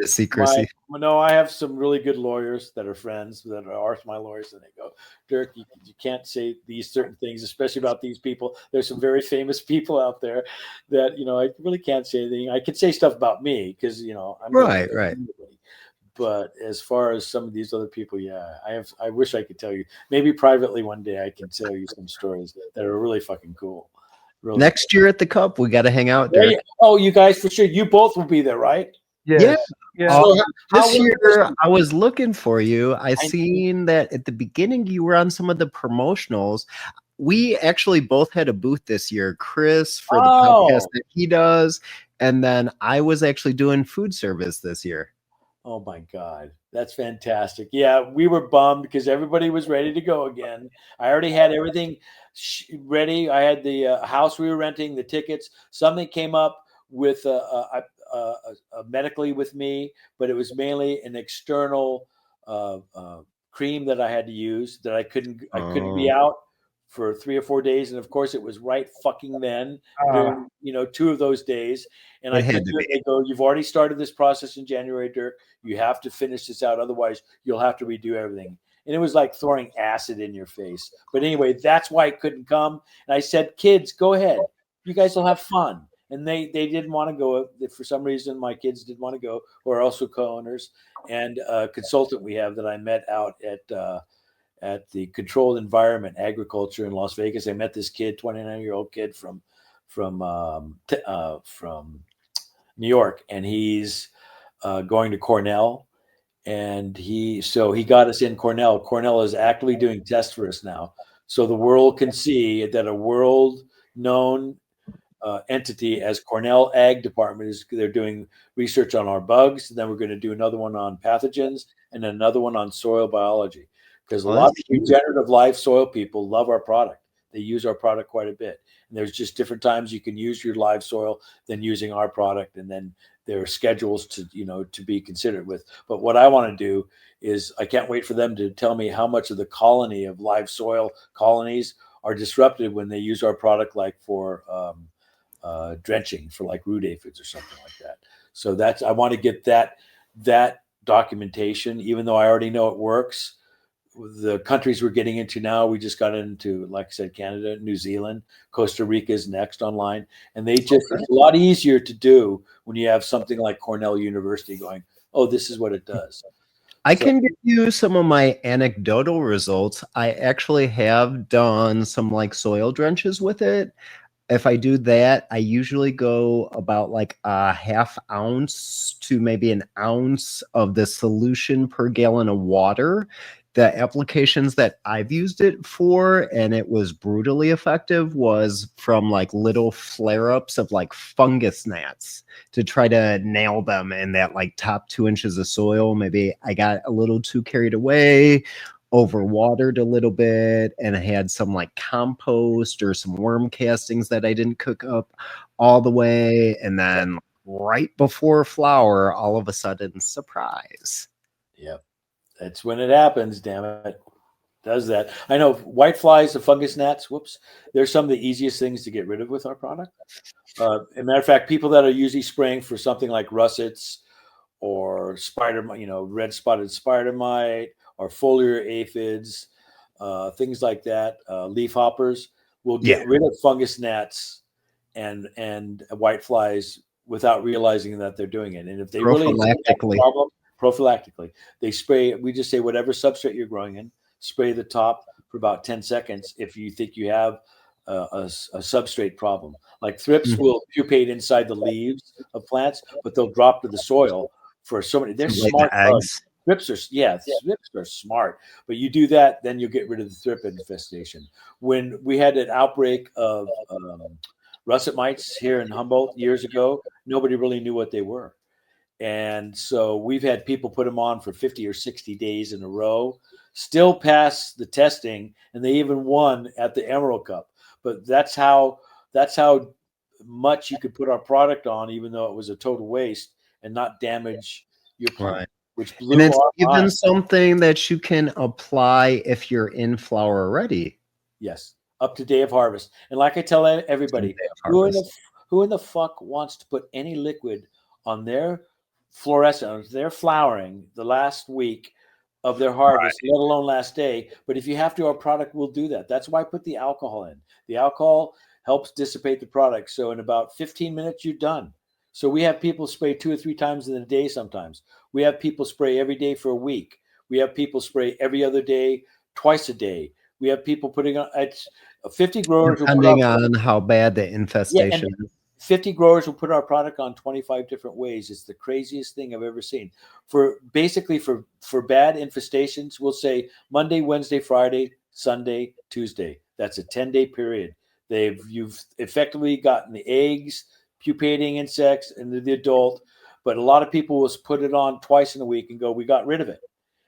secrecy. I have some really good lawyers that are friends that are my lawyers, and they go, Dirk, you can't say these certain things, especially about these people. There's some very famous people out there that I really can't say anything. I can say stuff about me because I'm right. But as far as some of these other people, I wish I could tell you. Maybe privately one day I can tell you some stories that are really fucking cool. Really. Next year at the Cup, we got to hang out there. Yeah. Oh, you guys for sure. You both will be there, right? Yes. Yeah. This year, I was looking for you. I seen that at the beginning you were on some of the promotionals. We actually both had a booth this year. Chris for the podcast that he does, and then I was actually doing food service this year. Oh my God, that's fantastic! Yeah, we were bummed because everybody was ready to go again. I already had everything ready. I had the house we were renting, the tickets. Something came up with medically with me, but it was mainly an external cream that I had to use that I couldn't be out for 3 or 4 days, and of course it was right fucking then during 2 of those days, and I couldn't do it. They go, "You've already started this process in January, Dirk. You have to finish this out, otherwise you'll have to redo everything." And it was like throwing acid in your face. But anyway, that's why it couldn't come. And I said, "Kids, go ahead. You guys will have fun." And they didn't want to go. For some reason, my kids didn't want to go, who are also co-owners, and a consultant we have that I met out at the Controlled Environment Agriculture in Las Vegas. I met this kid, 29-year-old kid from New York, and he's going to Cornell. And he got us in Cornell. Cornell is actively doing tests for us now, so the world can see that a world-known entity as Cornell Ag Department they're doing research on our bugs. And then we're going to do another one on pathogens and another one on soil biology, because a lot of regenerative life soil people love our product. They use our product quite a bit, and there's just different times you can use your live soil than using our product, and then there are schedules to be considered with. But what I want to do is, I can't wait for them to tell me how much of the colony of live soil colonies are disrupted when they use our product, like for drenching for like root aphids or something like that. So I want to get that documentation, even though I already know it works. The countries we're getting into now, we just got into, like I said, Canada, New Zealand, Costa Rica is next online. And it's a lot easier to do when you have something like Cornell University going, "Oh, this is what it does." I can give you some of my anecdotal results. I actually have done some like soil drenches with it. If I do that, I usually go about like a ½ ounce to maybe an ounce of the solution per gallon of water. The applications that I've used it for, and it was brutally effective, was from like little flare-ups of like fungus gnats to try to nail them in that like top 2 inches of soil. Maybe I got a little too carried away, overwatered a little bit, and I had some like compost or some worm castings that I didn't cook up all the way. And then right before flower, all of a sudden, surprise. Yep. That's when it happens, damn it. Does that. I know whiteflies, the fungus gnats, they're some of the easiest things to get rid of with our product. As a matter of fact, people that are usually spraying for something like russets or spider, red spotted spider mite or foliar aphids, things like that, leaf hoppers, will get rid of fungus gnats and whiteflies without realizing that they're doing it. And if they really have a problem, prophylactically, they spray. We just say whatever substrate you're growing in, spray the top for about 10 seconds if you think you have a substrate problem. Like thrips will pupate inside the leaves of plants, but they'll drop to the soil for so many. They're smart bugs. Thrips are smart. But you do that, then you'll get rid of the thrip infestation. When we had an outbreak of russet mites here in Humboldt years ago, nobody really knew what they were. And so we've had people put them on for 50 or 60 days in a row, still pass the testing, and they even won at the Emerald Cup. But that's how much you could put our product on, even though it was a total waste, and not damage your plant. Right. Which blew and it's even something that you can apply if you're in flower already. Yes, up to day of harvest. And like I tell everybody, who in the fuck wants to put any liquid on their fluorescent, they're flowering the last week of their harvest, let alone last day. But if you have to, our product will do that. That's why I put the alcohol in. The alcohol helps dissipate the product. So in about 15 minutes, you're done. So we have people spray 2 or 3 times in a day sometimes. We have people spray every day for a week. We have people spray every other day, twice a day. We have people putting on 50 growers. Depending on how bad the infestation is. 50 growers will put our product on 25 different ways. It's the craziest thing I've ever seen. For bad infestations, we'll say Monday, Wednesday, Friday, Sunday, Tuesday. That's a 10-day period. You've effectively gotten the eggs, pupating insects, and the adult. But a lot of people will put it on twice in a week and go, "We got rid of it."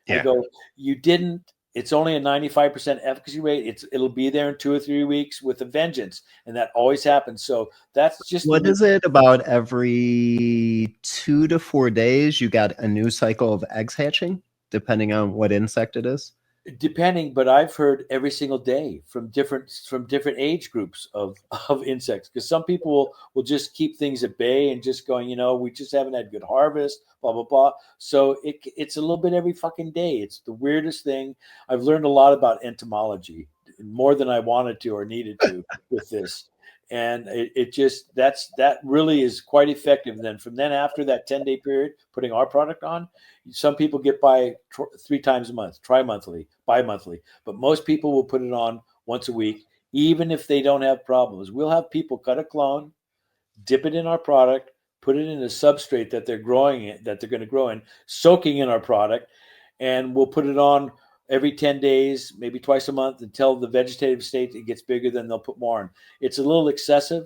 I go, "You didn't. It's only a 95% efficacy rate. It'll be there in 2 or 3 weeks with a vengeance," and that always happens. So that's just what is it about every 2 to 4 days you got a new cycle of eggs hatching, depending on what insect it is? Depending, but I've heard every single day from different age groups of insects, because some people will just keep things at bay and just going, we just haven't had good harvest, blah blah blah. So it's a little bit every fucking day. It's the weirdest thing. I've learned a lot about entomology, more than I wanted to or needed to with this. And it just that really is quite effective. And then from then, after that 10-day period, putting our product on, some people get by 3 times a month, tri-monthly, bi-monthly, but most people will put it on once a week, even if they don't have problems. We'll have people cut a clone, dip it in our product, put it in a substrate that they're going to grow in, soaking in our product, and we'll put it on every 10 days, maybe twice a month, until the vegetative state it gets bigger. Then they'll put more on. It's a little excessive.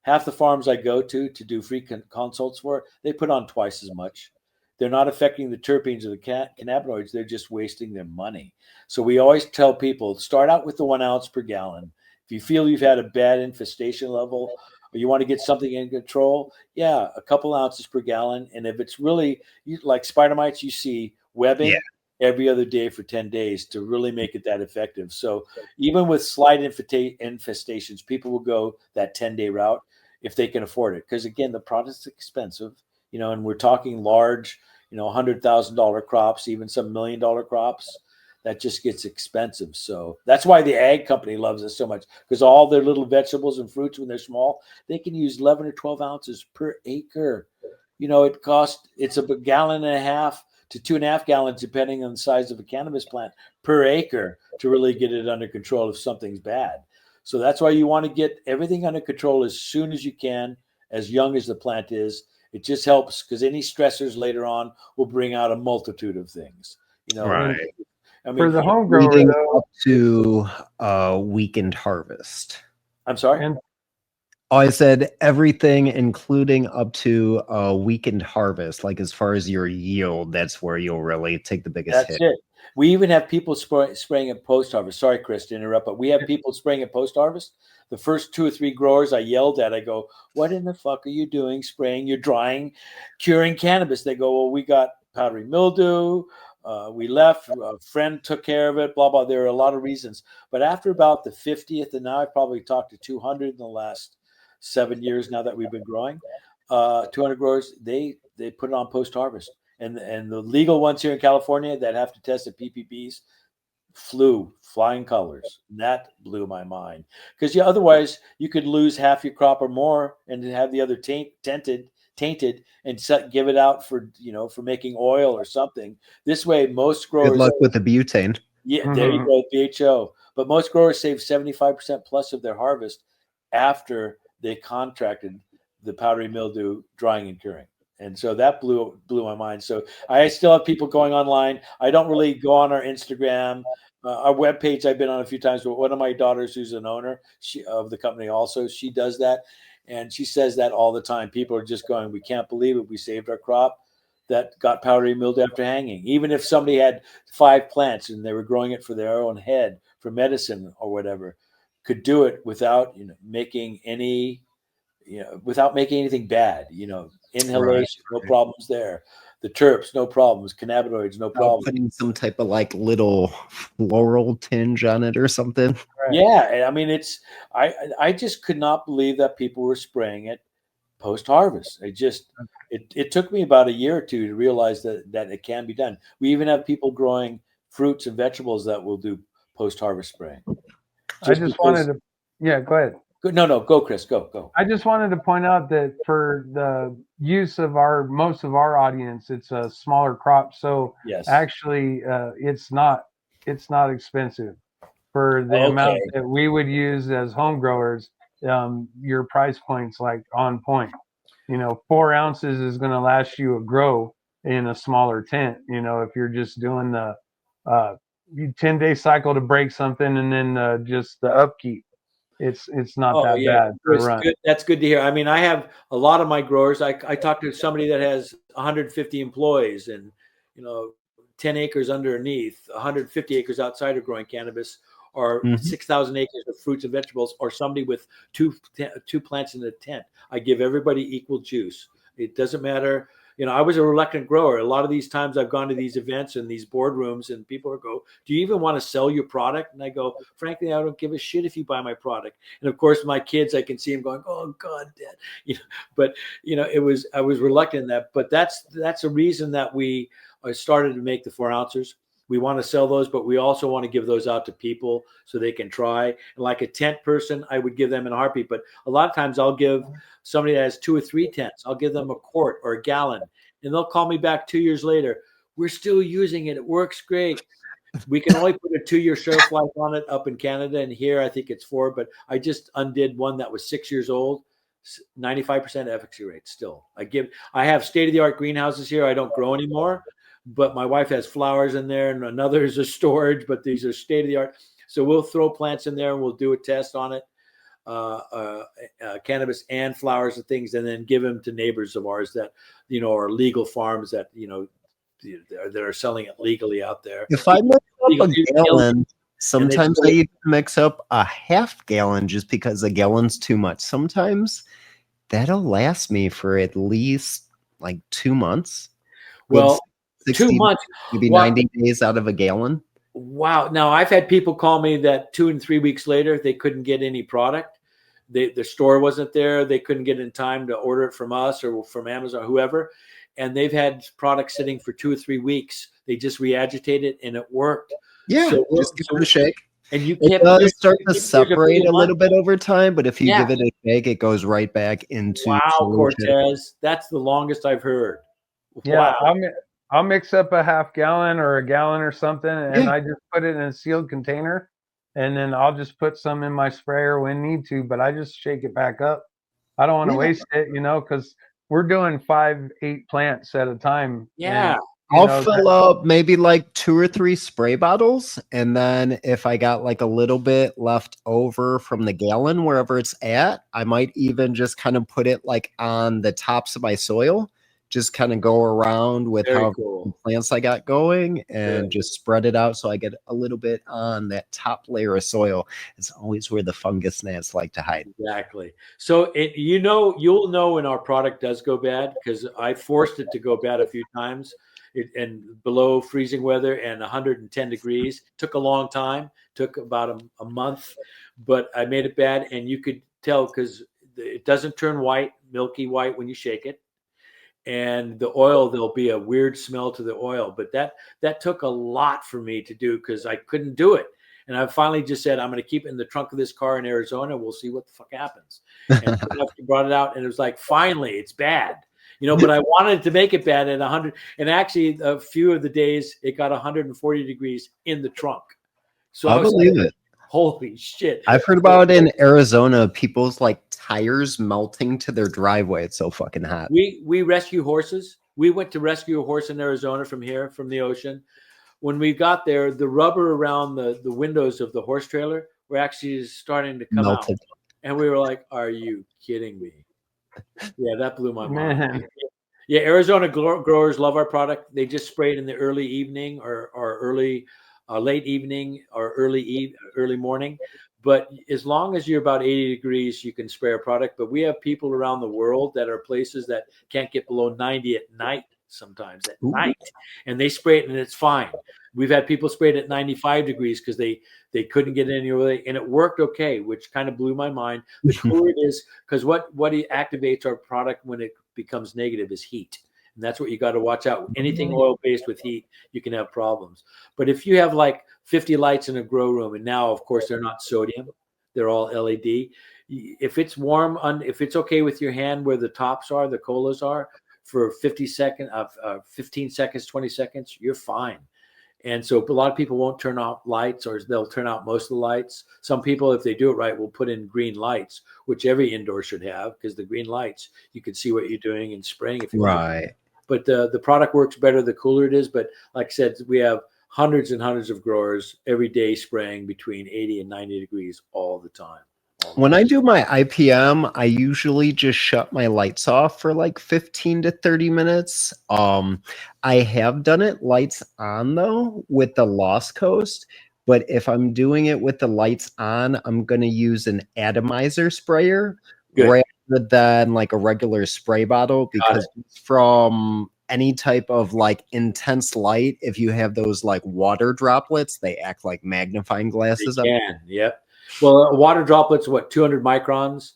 Half the farms I go to do free consults for, they put on twice as much. They're not affecting the terpenes or the cannabinoids. They're just wasting their money. So we always tell people, start out with the 1 ounce per gallon. If you feel you've had a bad infestation level, or you want to get something in control, a couple ounces per gallon. And if it's really like spider mites, you see webbing every other day for 10 days to really make it that effective. So even with slight infestations, people will go that 10-day route if they can afford it. Because again, the product's expensive, and we're talking large, $100,000 crops, even some $1 million crops. That just gets expensive. So that's why the ag company loves us so much, because all their little vegetables and fruits, when they're small, they can use 11 or 12 ounces per acre. It's a gallon and a half to 2.5 gallons, depending on the size of a cannabis plant, per acre to really get it under control if something's bad. So that's why you want to get everything under control as soon as you can, as young as the plant is. It just helps, because any stressors later on will bring out a multitude of things. Right. I mean, for the home grower, though, up to weekend harvest. I'm sorry? I said everything, including up to weekend harvest, like as far as your yield, that's where you'll really take the biggest hit. That's it. We even have people spraying at post-harvest. Sorry, Chris, to interrupt, but we have people spraying at post-harvest. The first 2 or 3 growers I yelled at, I go, what in the fuck are you doing spraying? You're drying, curing cannabis. They go, well, we got powdery mildew. We left, a friend took care of it, blah, blah. There are a lot of reasons. But after about the 50th, and now I've probably talked to 200 in the last 7 years now that we've been growing, 200 growers, they put it on post-harvest. And the legal ones here in California that have to test the PPPs, flying colors. And that blew my mind. Because otherwise you could lose half your crop or more and have the other tainted and give it out for making oil or something. This way, most growers. Good luck with the butane. Yeah, there you go, BHO. But most growers save 75% plus of their harvest after they contracted the powdery mildew drying and curing. And so that blew my mind. So I still have people going online. I don't really go on our Instagram. Our webpage I've been on a few times, but one of my daughters, who's an owner of the company also, she does that. And she says that all the time. People are just going, we can't believe it. We saved our crop that got powdery mildew after hanging. Even if somebody had 5 plants and they were growing it for their own head, for medicine or whatever, could do it without making anything bad. Inhalation, no problems there. The terps, no problems. Cannabinoids, no problems. Putting some type of like little floral tinge on it or something. Yeah, I mean, I just could not believe that people were spraying it post-harvest. It took me about a year or two to realize that it can be done. We even have people growing fruits and vegetables that will do post-harvest spraying. Go ahead. No, go, Chris, go. I just wanted to point out that for the use of most of our audience, it's a smaller crop. So yes, actually, it's not expensive for the amount that we would use as home growers. Your price point's like on point. 4 ounces is going to last you a grow in a smaller tent. If you're just doing the 10-day cycle to break something and then just the upkeep. It's not that bad to run. Good. That's good to hear. I mean, I have a lot of my growers. I talked to somebody that has 150 employees and 10 acres underneath, 150 acres outside of growing cannabis, or 6,000 acres of fruits and vegetables, or somebody with two plants in a tent. I give everybody equal juice. It doesn't matter. you know, I was a reluctant grower. A lot of these times I've gone to these events and these boardrooms and people go, do you even want to sell your product? And I go, frankly, I don't give a shit if you buy my product. And of course, my kids, I can see them going, oh God, Dad. You know, but you know, I was reluctant in that, but that's a reason that we started to make the 4 ounces. We want to sell those, but we also want to give those out to people so they can try. And like a tent person, I would give them in a heartbeat. But a lot of times I'll give somebody that has 2 or 3 tents, I'll give them a quart or a gallon. And they'll call me back 2 years later. We're still using it. It works great. We can only put a 2-year shelf life on it up in Canada. And here I think it's 4. But I just undid one that was 6 years old. 95% efficacy rate still. I have state-of-the-art greenhouses here. I don't grow anymore. But my wife has flowers in there, and another is a storage, but these are state of the art. So we'll throw plants in there and we'll do a test on it, cannabis and flowers and things, and then give them to neighbors of ours that, you know, are legal farms that, you know, that are selling it legally out there. If I mix up a gallon, sometimes I even mix up a half gallon just because a gallon's too much. Sometimes that'll last me for at least like 2 months. Well, 60, 2 months, maybe 90 days out of a gallon. Wow. Now I've had people call me that 2 and 3 weeks later, they couldn't get any product. The store wasn't there. They couldn't get in time to order it from us or from Amazon or whoever. And they've had products sitting for 2 or 3 weeks. They just re-agitate it and it worked. Yeah. So just give it a shake. And it does start to separate a little bit over time, but if you give it a shake, it goes right back into. Wow, Cortez. That's the longest I've heard. Yeah. Wow. I'll mix up a half gallon or a gallon or something, and I just put it in a sealed container, and then I'll just put some in my sprayer when need to, but I just shake it back up. I don't want to waste it, you know, because we're doing 5-8 plants at a time. Yeah. And, I'll fill up maybe like 2 or 3 spray bottles, and then if I got like a little bit left over from the gallon, wherever it's at, I might even just kind of put it like on the tops of my soil. Just kind of go around with how plants I got going and just spread it out so I get a little bit on that top layer of soil. It's always where the fungus gnats like to hide. Exactly. So you'll know when our product does go bad, because I forced it to go bad a few times. And below freezing weather and 110 degrees. Took a long time. Took about a month, but I made it bad, and you could tell because it doesn't turn white, milky white when you shake it. And the oil, there'll be a weird smell to the oil, but that took a lot for me to do because I couldn't do it. And I finally just said, I'm going to keep it in the trunk of this car in Arizona. We'll see what the fuck happens. And after brought it out, and it was like, finally, it's bad, you know. But I wanted to make it bad at 100. And actually, a few of the days it got 140 degrees in the trunk. So I believe it. Holy shit! I've heard about it in Arizona. People's like tires melting to their driveway. It's so fucking hot. We rescue horses. We went to rescue a horse in Arizona from the ocean. When we got there, the rubber around the windows of the horse trailer were actually starting to come out. And we were like, are you kidding me? Yeah, that blew my mind. Yeah, Arizona growers love our product. They just spray it in the early evening or early late evening or early morning. But as long as you're about 80 degrees, you can spray a product. But we have people around the world that are places that can't get below 90 at night, sometimes at night, and they spray it and it's fine. We've had people spray it at 95 degrees because they couldn't get anywhere, and it worked okay, which kind of blew my mind. The cooler it is, because what activates our product when it becomes negative is heat. And that's what you got to watch out. Anything oil-based with heat, you can have problems. But if you have like 50 lights in a grow room, and now, of course, they're not sodium, they're all LED. If it's warm, if it's okay with your hand where the tops are, the colas are, for 15 seconds, 20 seconds, you're fine. And so a lot of people won't turn off lights, or they'll turn out most of the lights. Some people, if they do it right, will put in green lights, which every indoor should have, because the green lights, you can see what you're doing and spraying. If you want. But the product works better the cooler it is. But like I said, we have hundreds and hundreds of growers every day spraying between 80 and 90 degrees all the time. When I do my IPM, I usually just shut my lights off for like 15 to 30 minutes. I have done it lights on though with the Lost Coast, but if I'm doing it with the lights on, I'm going to use an atomizer sprayer rather than like a regular spray bottle because from any type of like intense light, if you have those like water droplets, they act like magnifying glasses. They can, yep. Well, water droplets, what, 200 microns?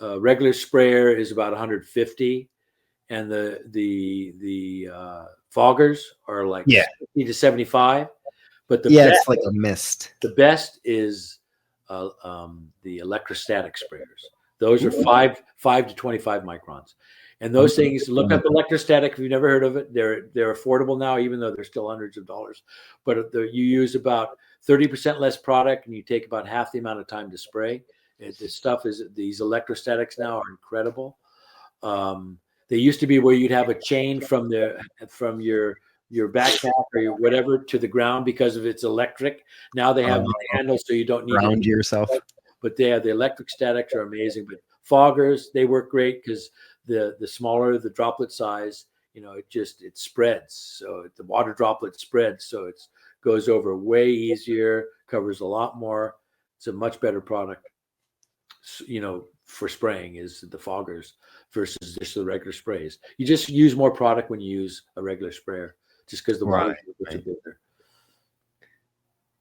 Regular sprayer is about 150, and the foggers are like 50 to 75. But the best, it's like a mist. The best is the electrostatic sprayers. Those are 5 to 25 microns. And those things, look up electrostatic if you've never heard of it. They're affordable now, even though they're still hundreds of dollars. But you use about 30% less product, and you take about half the amount of time to spray. This stuff is, these electrostatics now are incredible. They used to be where you'd have a chain from your backpack or whatever to the ground because of its electric. Now they have handles, so you don't need ground yourself. But the electric statics are amazing. But foggers, they work great because the smaller the droplet size, it spreads. So the water droplet spreads, so it goes over way easier, covers a lot more. It's a much better product, for spraying, is the foggers versus just the regular sprays. You just use more product when you use a regular sprayer, just because the water is bigger.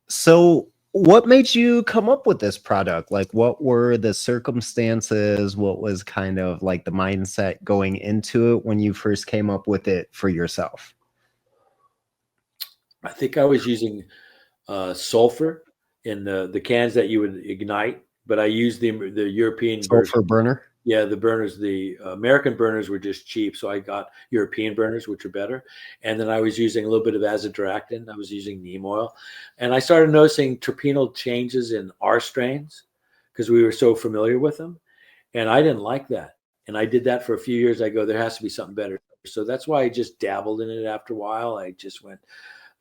So what made you come up with this product? Like, what were the circumstances? What was kind of like the mindset going into it when you first came up with it for yourself? I think I was using sulfur in the cans that you would ignite, but I used the European sulfur burner. Yeah, the burners, the American burners were just cheap, so I got European burners, which are better. And then I was using a little bit of azadirachtin. I was using neem oil. And I started noticing terpenal changes in our strains because we were so familiar with them. And I didn't like that. And I did that for a few years. I go, there has to be something better. So that's why I just dabbled in it after a while. I just went,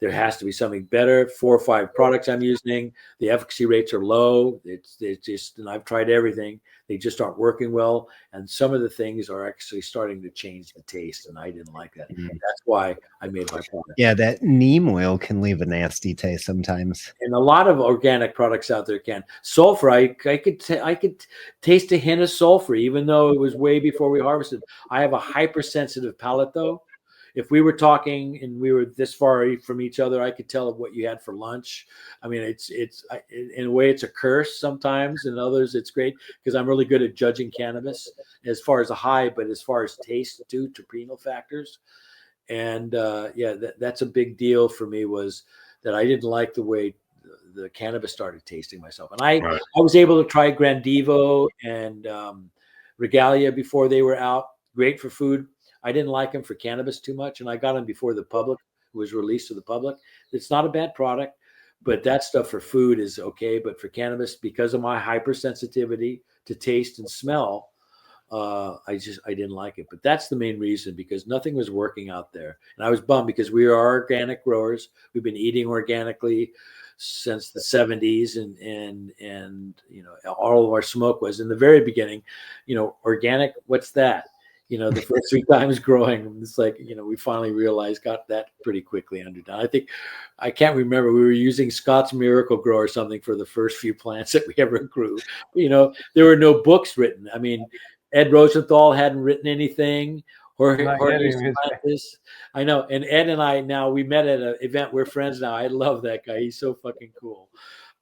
there has to be something better. 4 or 5 products I'm using. The efficacy rates are low. It's just, and I've tried everything. They just aren't working well. And some of the things are actually starting to change the taste. And I didn't like that. That's why I made my product. Yeah, that neem oil can leave a nasty taste sometimes. And a lot of organic products out there can. Sulfur, I could taste a hint of sulfur, even though it was way before we harvested. I have a hypersensitive palate, though. If we were talking and we were this far from each other, I could tell what you had for lunch. I mean, it's in a way it's a curse sometimes, and others it's great because I'm really good at judging cannabis as far as a high, but as far as taste too, terpenal factors. And that's a big deal for me, was that I didn't like the way the cannabis started tasting myself. And I was able to try Grandivo and Regalia before they were out. Great for food. I didn't like them for cannabis too much, and I got them before the public was released to the public. It's not a bad product, but that stuff for food is okay. But for cannabis, because of my hypersensitivity to taste and smell, I didn't like it. But that's the main reason, because nothing was working out there. And I was bummed because we are organic growers. We've been eating organically since the 70s, and all of our smoke was in the very beginning, organic. What's that? The first 3 times growing, it's like, we finally realized, got that pretty quickly underdone. I can't remember. We were using Scott's Miracle Grow or something for the first few plants that we ever grew. There were no books written. I mean, Ed Rosenthal hadn't written anything. Jorge Plantis. I know. And Ed and I, now we met at an event. We're friends now. I love that guy. He's so fucking cool.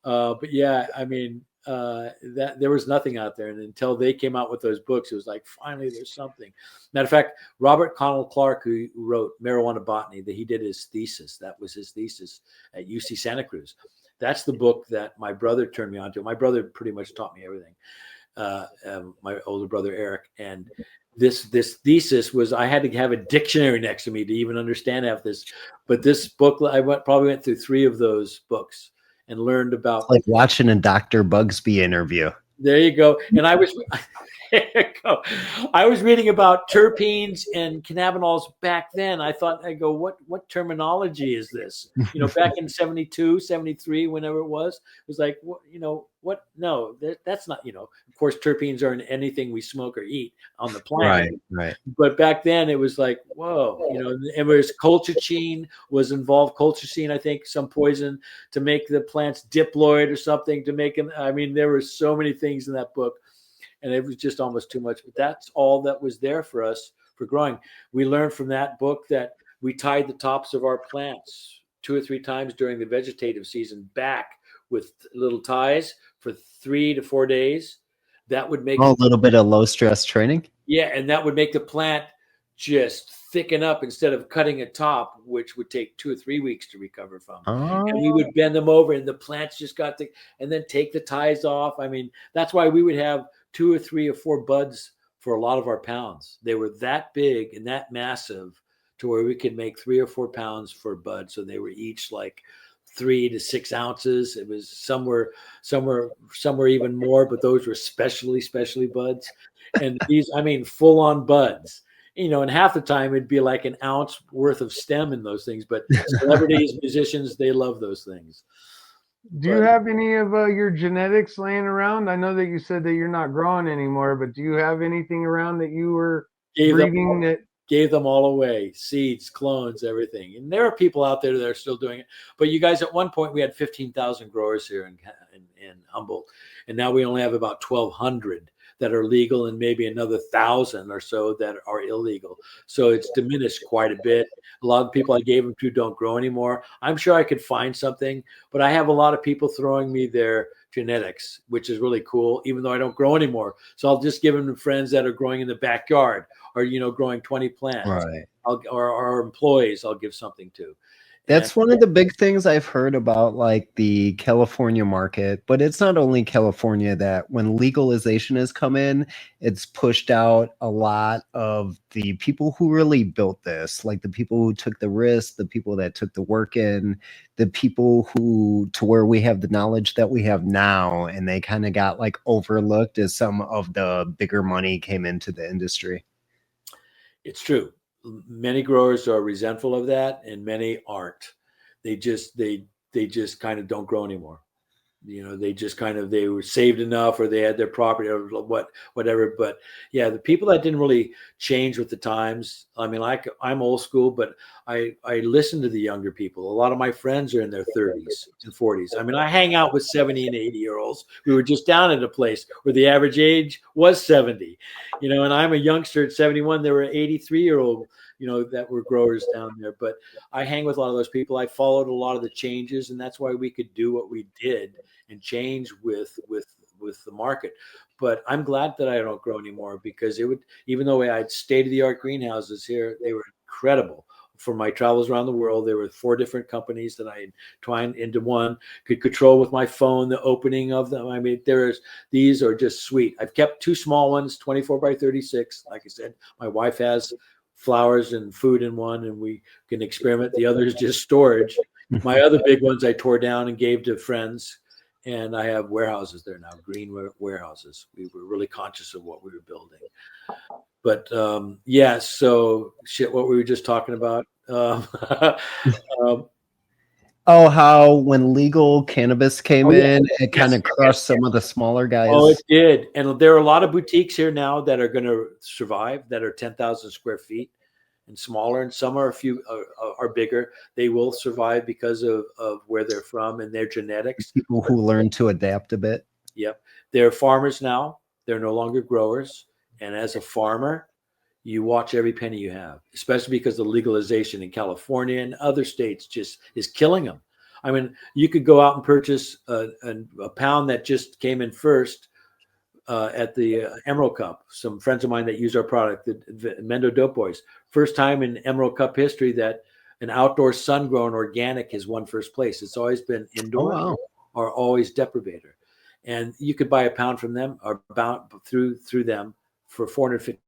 But yeah, I mean, that there was nothing out there, and until they came out with those books, it was like, finally there's something. Matter of fact, Robert Connell Clark, who wrote Marijuana Botany, that he did his thesis. That was his thesis at UC Santa Cruz. That's the book that my brother turned me on to. My brother pretty much taught me everything. My older brother Eric, and this thesis was, I had to have a dictionary next to me to even understand half this. But this book, I probably went through 3 of those books and learned about. It's like watching a Dr. Bugsby interview. There you go. And I was reading about terpenes and cannabinoids back then. I go, what terminology is this? Back in 72, 73, whenever it was like, what? No, that's not, of course, terpenes are in anything we smoke or eat on the planet. Right. But back then it was like, whoa, and it was colchicine was involved. Colchicine, I think, some poison to make the plants diploid or something to make them. I mean, there were so many things in that book. and it was just almost too much. But that's all that was there for us for growing. We learned from that book that we tied the tops of our plants 2 or 3 times during the vegetative season back with little ties for 3 to 4 days. That would make a little bit of low stress training. Yeah, and that would make the plant just thicken up instead of cutting a top, which would take 2 or 3 weeks to recover from. And we would bend them over, and the plants just got to, and then take the ties off. I mean, that's why we would have 2 or 3 or 4 buds for a lot of our pounds. They were that big and that massive to where we could make 3 or 4 pounds for a bud. So they were each like 3 to 6 ounces. It was somewhere even more, but those were specially buds. And these, I mean, full on buds, and half the time it'd be like an ounce worth of stem in those things. But celebrities, musicians, they love those things. Do you have any of your genetics laying around? I know that you said that you're not growing anymore, but do you have anything around that you were breeding? Gave them all away, seeds, clones, everything. And there are people out there that are still doing it. But you guys, at one point, we had 15,000 growers here in Humboldt, and now we only have about 1,200 that are legal, and maybe another 1,000 or so that are illegal. So it's diminished quite a bit. A lot of people I gave them to don't grow anymore. I'm sure I could find something, but I have a lot of people throwing me their genetics, which is really cool, even though I don't grow anymore. So I'll just give them to friends that are growing in the backyard, or growing 20 plants. Right. Or our employees, I'll give something to. That's one of the big things I've heard about, like the California market. But it's not only California that when legalization has come in, it's pushed out a lot of the people who really built this, like the people who took the risk, the people that took the work in, the people who, to where we have the knowledge that we have now, and they kind of got like overlooked as some of the bigger money came into the industry. It's true. Many growers are resentful of that, and many aren't. They just kind of don't grow anymore. They just they were saved enough, or they had their property, or whatever. But yeah, the people that didn't really change with the times. I mean, I'm old school, but I listen to the younger people. A lot of my friends are in their 30s and 40s. I mean, I hang out with 70 and 80-year-olds. We were just down at a place where the average age was 70. And I'm a youngster at 71. There were 83-year-old. That were growers down there. But I hang with a lot of those people. I followed a lot of the changes, and that's why we could do what we did and change with the market. But I'm glad that I don't grow anymore, because even though I had state-of-the-art greenhouses here, they were incredible. For my travels around the world, there were 4 different companies that I twined into one, could control with my phone the opening of them. I mean, these are just sweet. I've kept 2 small ones, 24 by 36. Like I said, my wife has flowers and food in one, and we can experiment. The other is just storage. My other big ones I tore down and gave to friends, and I have warehouses there now, green warehouses. We were really conscious of what we were building. But yeah, so what we were just talking about. How when legal cannabis came in, it kind of crushed some of the smaller guys. Oh, it did. And there are a lot of boutiques here now that are going to survive, that are 10,000 square feet and smaller, and some are are bigger. They will survive because of where they're from and their genetics. People who learn to adapt a bit. Yep. They're farmers now. They're no longer growers. And as a farmer, you watch every penny you have, especially because the legalization in California and other states just is killing them. I mean, you could go out and purchase a pound that just came in first at the Emerald Cup. Some friends of mine that use our product, the Mendo Dope Boys, first time in Emerald Cup history that an outdoor sun-grown organic has won first place. It's always been indoor or always deprivator. And you could buy a pound from them or bound through them for $450.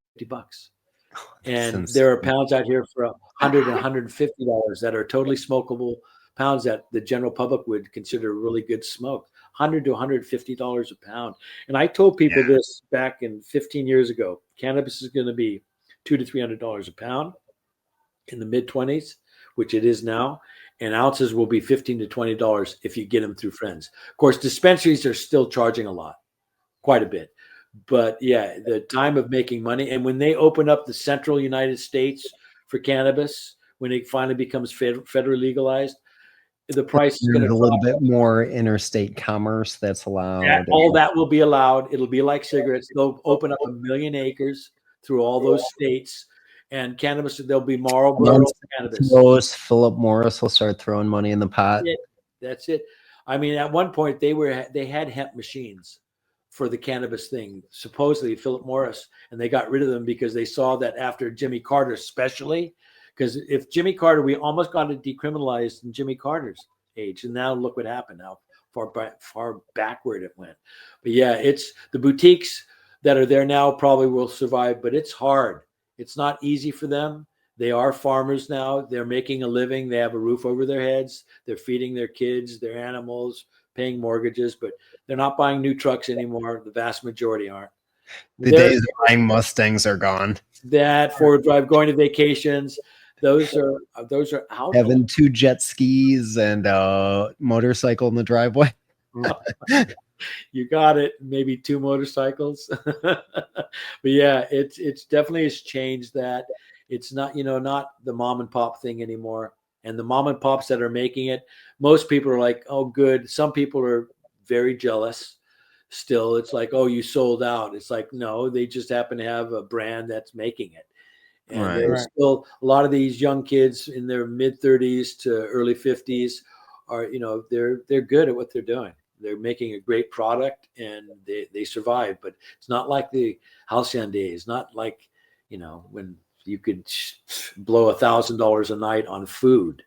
And there are pounds out here for $100 and $150 that are totally smokable pounds that the general public would consider really good smoke. $100 to $150 a pound. And I told people this back in 15 years ago. Cannabis is going to be $200 to $300 a pound in the mid-20s, which it is now. And ounces will be $15 to $20 if you get them through friends. Of course, dispensaries are still charging a lot, quite a bit. But yeah, the time of making money. And when they open up the central United States for cannabis, when it finally becomes federally legalized, the price is going There's to a little bit more interstate commerce that's allowed. all that will be allowed. It'll be like cigarettes. They'll open up 1 million acres through all those states, and cannabis. There'll be Marlboro cannabis. Philip Morris will start throwing money in the pot. That's it. I mean, at one point they had hemp machines for the cannabis thing, supposedly Philip Morris, and they got rid of them because they saw that after Jimmy Carter, especially, because if Jimmy Carter, we almost got it decriminalized in Jimmy Carter's age, and now look what happened. How far backward it went. But yeah, it's the boutiques that are there now probably will survive, but it's hard. It's not easy for them. They are farmers now. They're making a living. They have a roof over their heads. They're feeding their kids, their animals, paying mortgages, but they're not buying new trucks anymore. The vast majority aren't. The days of buying Mustangs are gone. That four-wheel drive, going to vacations, those are out. Having 2 jet skis and a motorcycle in the driveway. You got it. Maybe 2 motorcycles. But yeah, it's definitely has changed that. It's not, not the mom and pop thing anymore. And the mom and pops that are making it, most people are like, oh, good. Some people are very jealous still. It's like, oh, you sold out. It's like, no, they just happen to have a brand that's making it. And there's still a lot of these young kids in their mid 30s to early 50s are, they're good at what they're doing. They're making a great product and they survive. But it's not like the halcyon days, not like, when you could blow $1,000 a night on food.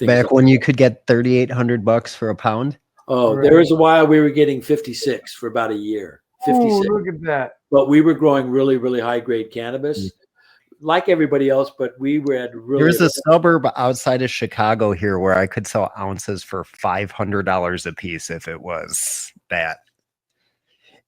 Back when you could get $3,800 for a pound. Oh, there was a while we were getting 56 for about a year. 56. Oh, look at that. But we were growing really, really high grade cannabis, like everybody else. But we were at really. There's a suburb outside of Chicago here where I could sell ounces for $500 a piece if it was that.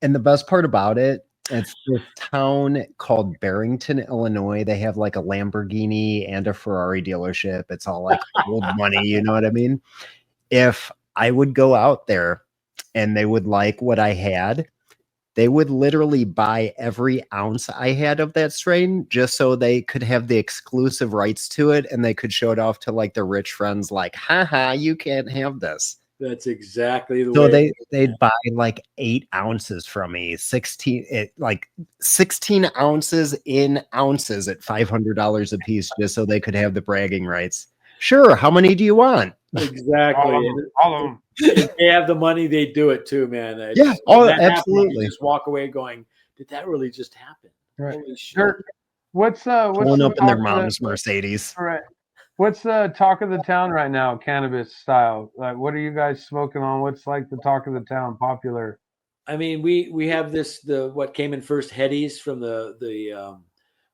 And the best part about it, it's this town called Barrington, Illinois. They have like a Lamborghini and a Ferrari dealership. It's all like old money, you know what I mean? If I would go out there and they would like what I had, they would literally buy every ounce I had of that strain just so they could have the exclusive rights to it and they could show it off to like their rich friends like, haha, you can't have this. That's exactly the so way. So they'd buy like 8 ounces from me, 16 ounces in ounces at $500 a piece, just so they could have the bragging rights. Sure, how many do you want? Exactly. All of them. If they have the money, they do it too, man. Yeah, absolutely. Just walk away going, did that really just happen? Right. Holy shit. Dirk, what's pulling up in their mom's Mercedes? All right. What's the talk of the town right now, cannabis style? Like, what are you guys smoking on? What's like the talk of the town, popular? I mean, we have what came in first, Headies from the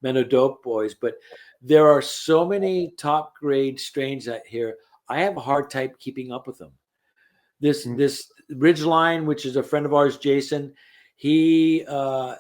Menno Dope Boys, but there are so many top grade strains out here. I have a hard time keeping up with them. This Ridgeline, which is a friend of ours, Jason, he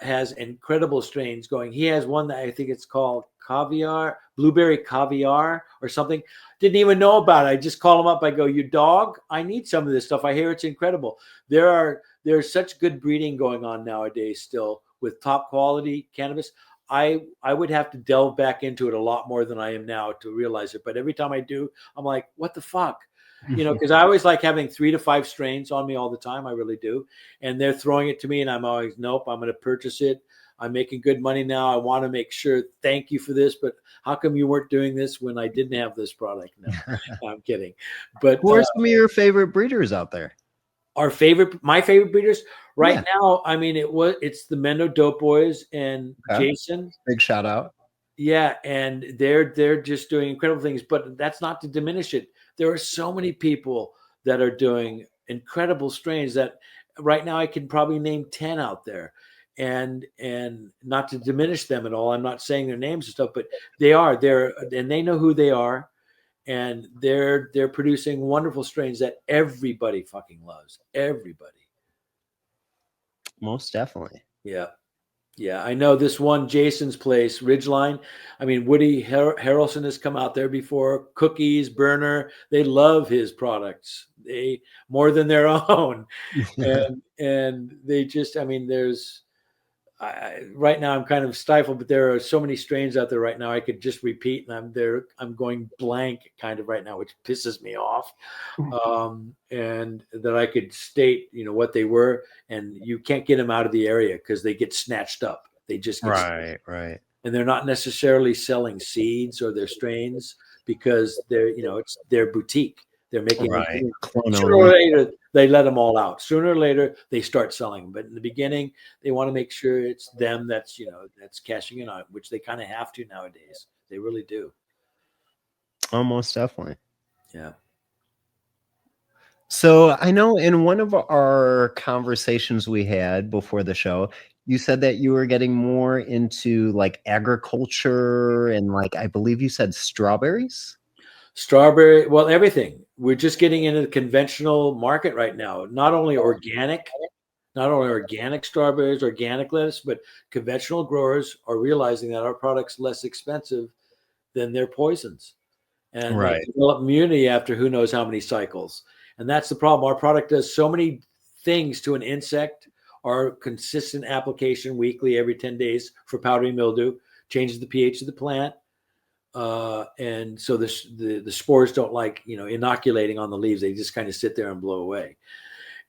has incredible strains going. He has one that I think it's called Caviar, Blueberry Caviar or something. Didn't even know about it. I just call him up. I go, you dog, I need some of this stuff. I hear it's incredible. There's such good breeding going on nowadays still with top quality cannabis. I would have to delve back into it a lot more than I am now to realize it. But every time I do, I'm like, what the fuck? Because I always like having 3 to 5 strains on me all the time. I really do. And they're throwing it to me and I'm always, nope, I'm going to purchase it. I'm making good money now. I want to make sure, thank you for this, but how come you weren't doing this when I didn't have this product? No, I'm kidding. But who are some of your favorite breeders out there? My favorite breeders right now. I mean, it's the Menno Dope Boys and Jason. Big shout out. Yeah. And they're just doing incredible things, but that's not to diminish it. There are so many people that are doing incredible strains that right now I can probably name 10 out there. And not to diminish them at all. I'm not saying their names and stuff, but and they know who they are, and they're producing wonderful strains that everybody fucking loves. Everybody. Most definitely. Yeah. Yeah. I know this one, Jason's place, Ridgeline. I mean, Woody Harrelson has come out there before. Cookies, Burner. They love his products. They more than their own. and they just, I mean, there's right now I'm kind of stifled, but there are so many strains out there right now. I could just repeat, and I'm going blank kind of right now, which pisses me off. And that I could state, what they were, and you can't get them out of the area because they get snatched up. They just get Right, right. and they're not necessarily selling seeds or their strains because they're, it's their boutique. They're making Right. sooner or later they let them all out. Sooner or later they start selling them. But in the beginning, they want to make sure it's them that's that's cashing in on it, which they kind of have to nowadays. They really do. Almost definitely. Yeah. So I know in one of our conversations we had before the show, you said that you were getting more into like agriculture and like I believe you said strawberries. Strawberry, well, everything. We're just getting into the conventional market right now. Not only organic strawberries, organic lettuce, but conventional growers are realizing that our product's less expensive than their poisons. And they Right. develop immunity after who knows how many cycles. And that's the problem. Our product does so many things to an insect. Our consistent application weekly, every 10 days for powdery mildew, changes the pH of the plant. And so the spores don't like, inoculating on the leaves. They just kind of sit there and blow away.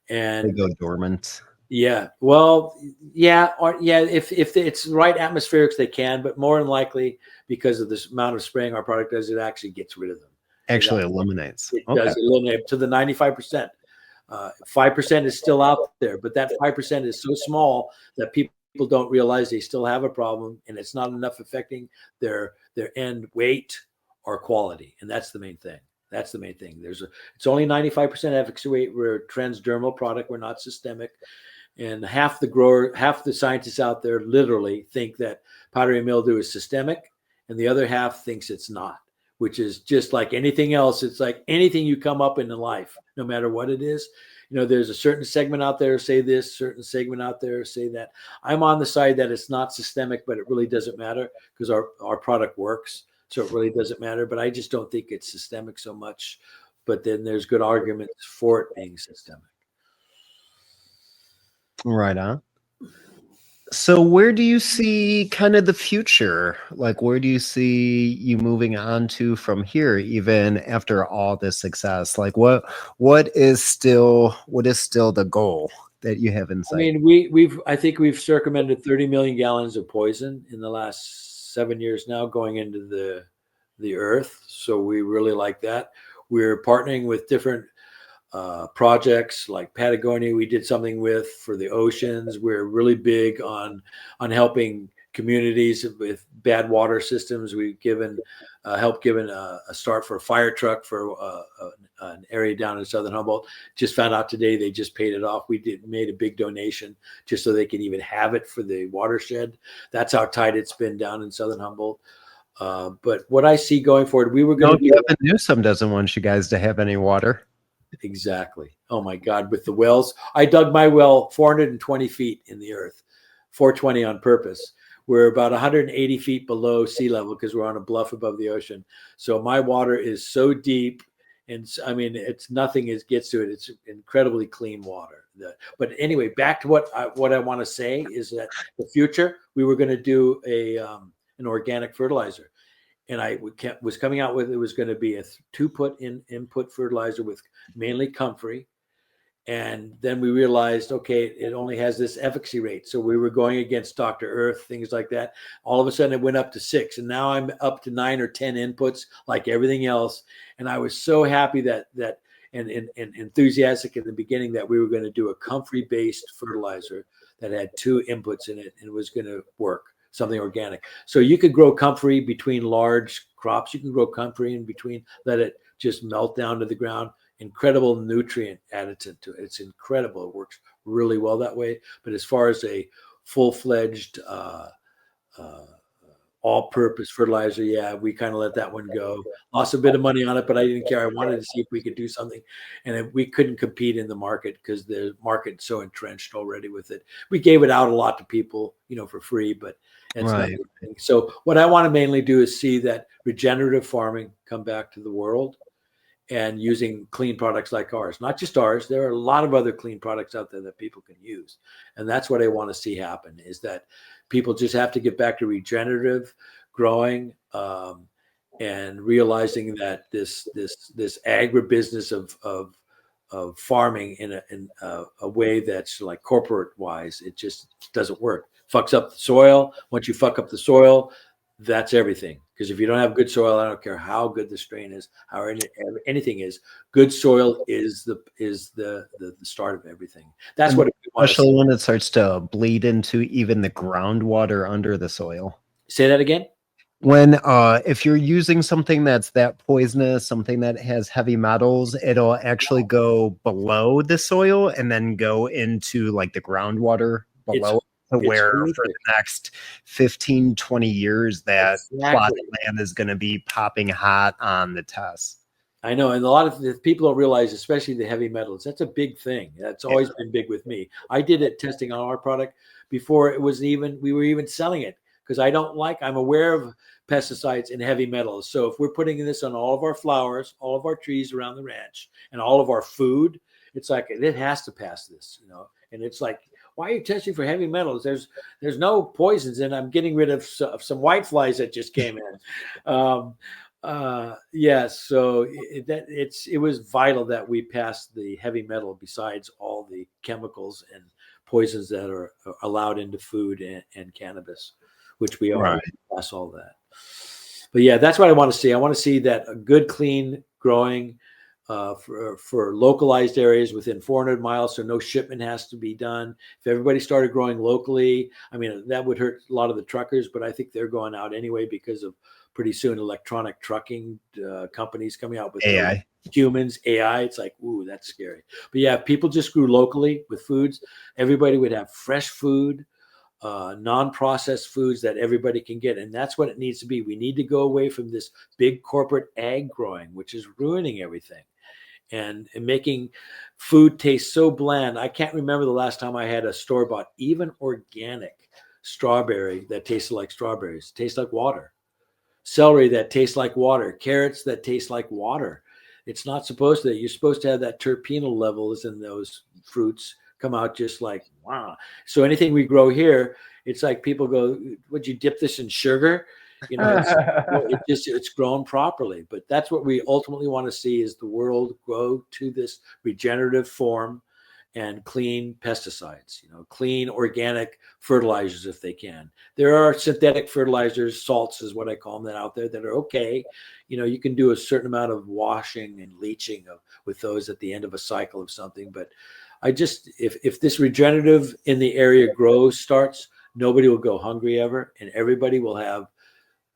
And They go dormant. yeah, well, yeah, or yeah, if it's right atmospherics, they can, but more than likely, because of this amount of spraying our product does, it actually gets rid of them. Actually eliminates. It Okay. does eliminate to the 95%. 5% is still out there, but that 5% is so small that people don't realize they still have a problem, and it's not enough affecting their end weight or quality, and that's the main thing. That's the main thing. It's only 95% efficacy rate. We're a transdermal product. We're not systemic. And half the scientists out there literally think that powdery mildew is systemic, and the other half thinks it's not, which is just like anything else. It's like anything you come up in life, no matter what it is. There's a certain segment out there say this, certain segment out there say that. I'm on the side that it's not systemic, but it really doesn't matter because our product works. So it really doesn't matter. But I just don't think it's systemic so much. But then there's good arguments for it being systemic. Right on. So where do you see kind of the future? Like, where do you see you moving on to from here, even after all this success? Like, what is still the goal that you have in sight? I mean, I think we've circumvented 30 million gallons of poison in the last 7 years now, going into the earth. So we really like that. We're partnering with different projects like Patagonia. We did something for the oceans. We're really big on helping communities with bad water systems. We've given a start for a fire truck for an area down in southern Humboldt. Just found out today they just paid it off. We made a big donation just so they can even have it for the watershed. That's how tight it's been down in southern Humboldt. But what I see going forward, we were going to Gavin Newsom doesn't want you guys to have any water. Exactly. Oh my God, with the wells. I dug my well 420 feet in the earth, 420 on purpose. We're about 180 feet below sea level because we're on a bluff above the ocean. So my water is so deep, and I mean, it's nothing gets to it. It's incredibly clean water. But anyway, back to what I want to say is that the future, we were going to do an organic fertilizer. And I was coming out with, it was going to be a 2-put input fertilizer with mainly comfrey. And then we realized, okay, it only has this efficacy rate. So we were going against Dr. Earth, things like that. All of a sudden it went up to 6. And now I'm up to 9 or 10 inputs like everything else. And I was so happy and enthusiastic in the beginning that we were going to do a comfrey-based fertilizer that had 2 inputs in it and was going to work. Something organic. So you could grow comfrey between large crops. You can grow comfrey in between, let it just melt down to the ground. Incredible nutrient additive to it. It's incredible. It works really well that way. But as far as a full-fledged all-purpose fertilizer, yeah, we kind of let that one go. Lost a bit of money on it, but I didn't care. I wanted to see if we could do something. And we couldn't compete in the market because the market's so entrenched already with it. We gave it out a lot to people, for free, but it's Right. not. So what I want to mainly do is see that regenerative farming come back to the world. and using clean products like ours. Not just ours. There are a lot of other clean products out there that people can use. And that's what I want to see happen, is that people just have to get back to regenerative growing, and realizing that this agribusiness of farming in a way that's like corporate wise, it just doesn't work. Fucks up the soil. Once you fuck up the soil, that's everything. Because if you don't have good soil, I don't care how good the strain is, how anything is. Good soil is the start of everything. That's what we want to Especially see. when it starts to bleed into even the groundwater under the soil. Say that again. When if you're using something that's that poisonous, something that has heavy metals, it'll actually go below the soil and then go into like the groundwater below, to where for horrific. the next 15, 20 years that plot Exactly. of land is going to be popping hot on the tests. I know, and a lot of the people don't realize, especially the heavy metals. That's a big thing. That's always been big with me. I did it testing on our product before it was even we were even selling it, because I'm aware of pesticides and heavy metals. So if we're putting this on all of our flowers, all of our trees around the ranch, and all of our food, it's like it has to pass this, And it's like, why are you testing for heavy metals? There's no poisons, and I'm getting rid of some white flies that just came in. So it was vital that we passed the heavy metal, besides all the chemicals and poisons that are allowed into food and cannabis, which we all pass all that. But yeah, that's what I want to see. I want to see that a good, clean growing for localized areas within 400 miles, so no shipment has to be done. If everybody started growing locally, I mean, that would hurt a lot of the truckers, but I think they're going out anyway because of pretty soon electronic trucking companies coming out with AI. Humans, AI. It's like, ooh, that's scary. But yeah, if people just grew locally with foods, everybody would have fresh food, non-processed foods that everybody can get. And that's what it needs to be. We need to go away from this big corporate ag growing, which is ruining everything and making food taste so bland. I can't remember the last time I had a store-bought, even organic strawberry that tasted like strawberries. It tastes like water. Celery that tastes like water. Carrots that taste like water. It's not supposed to. You're supposed to have that terpenal levels in those fruits come out just like, wow. So anything we grow here, it's like people go, would you dip this in sugar? It's grown properly. But that's what we ultimately want to see, is the world grow to this regenerative form and clean pesticides, clean organic fertilizers if they can. There are synthetic fertilizers, salts is what I call them, that out there that are okay. You can do a certain amount of washing and leaching with those at the end of a cycle of something. But if this regenerative in the area starts, nobody will go hungry ever, and everybody will have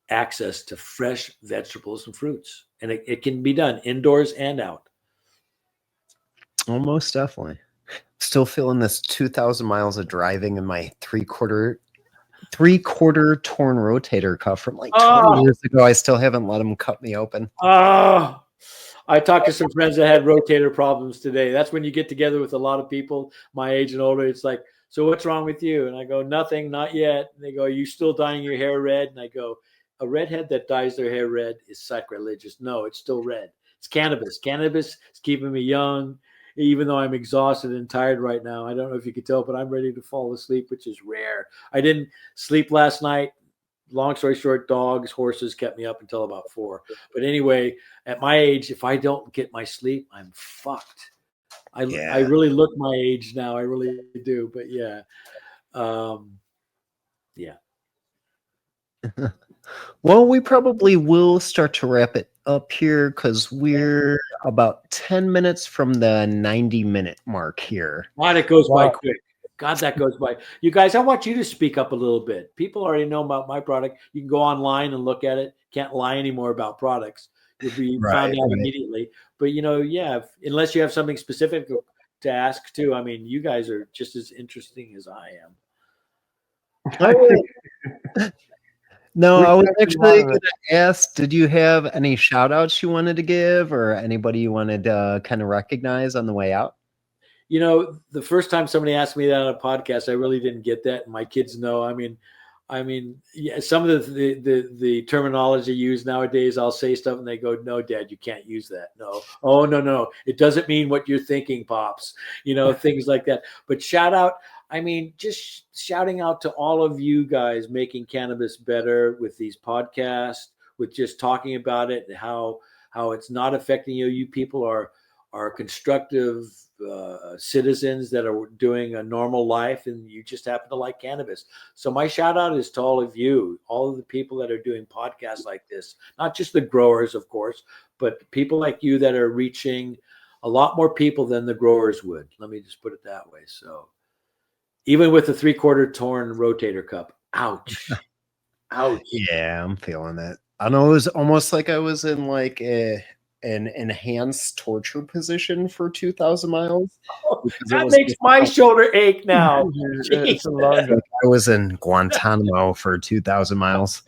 access to fresh vegetables and fruits. And it can be done indoors and out. Almost definitely. Still feeling this 2,000 miles of driving in my three-quarter torn rotator cuff from like 20 years ago. I still haven't let them cut me open. I talked to some friends that had rotator problems today. That's when you get together with a lot of people my age and older. It's like, so what's wrong with you? And I go, nothing, not yet. And they go, are you still dyeing your hair red? And I go, a redhead that dyes their hair red is sacrilegious. No, it's still red. It's cannabis. Cannabis is keeping me young, even though I'm exhausted and tired right now. I don't know if you could tell, but I'm ready to fall asleep, which is rare. I didn't sleep last night. Long story short, dogs, horses kept me up until about 4. But anyway, at my age, if I don't get my sleep, I'm fucked. I really look my age now. I really do. But yeah. Well, we probably will start to wrap it up here because we're about 10 minutes from the 90-minute mark here. God, it goes by quick. God, that goes by. You guys, I want you to speak up a little bit. People already know about my product. You can go online and look at it. Can't lie anymore about products. You'll be found out immediately. But, unless you have something specific to ask too. I mean, you guys are just as interesting as I am. No, I was actually going to ask, did you have any shout outs you wanted to give or anybody you wanted to kind of recognize on the way out? The first time somebody asked me that on a podcast, I really didn't get that. And my kids know. I mean, I mean, yeah, some of the terminology used nowadays, I'll say stuff and they go, "No, Dad, you can't use that." No, oh no, it doesn't mean what you're thinking, pops. Things like that. But shout out. I mean, just shouting out to all of you guys making cannabis better with these podcasts, with just talking about it and how it's not affecting you. You people are constructive citizens that are doing a normal life, and you just happen to like cannabis. So my shout out is to all of you, all of the people that are doing podcasts like this, not just the growers, of course, but people like you that are reaching a lot more people than the growers would. Let me just put it that way. So even with the 3/4 torn rotator cup, ouch, ouch. Yeah, I'm feeling it. I know, it was almost like I was in like an enhanced torture position for 2,000 miles. That makes my shoulder ache now. It's a long Like I was in Guantanamo for 2,000 miles.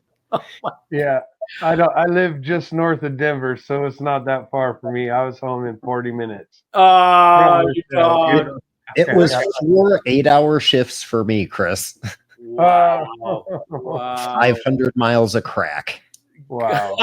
Yeah, I live just north of Denver, so it's not that far for me. I was home in 40 minutes. Oh, you dog. It was 4 8-hour shifts for me, Chris. Wow. Wow. 500 miles a crack. Wow.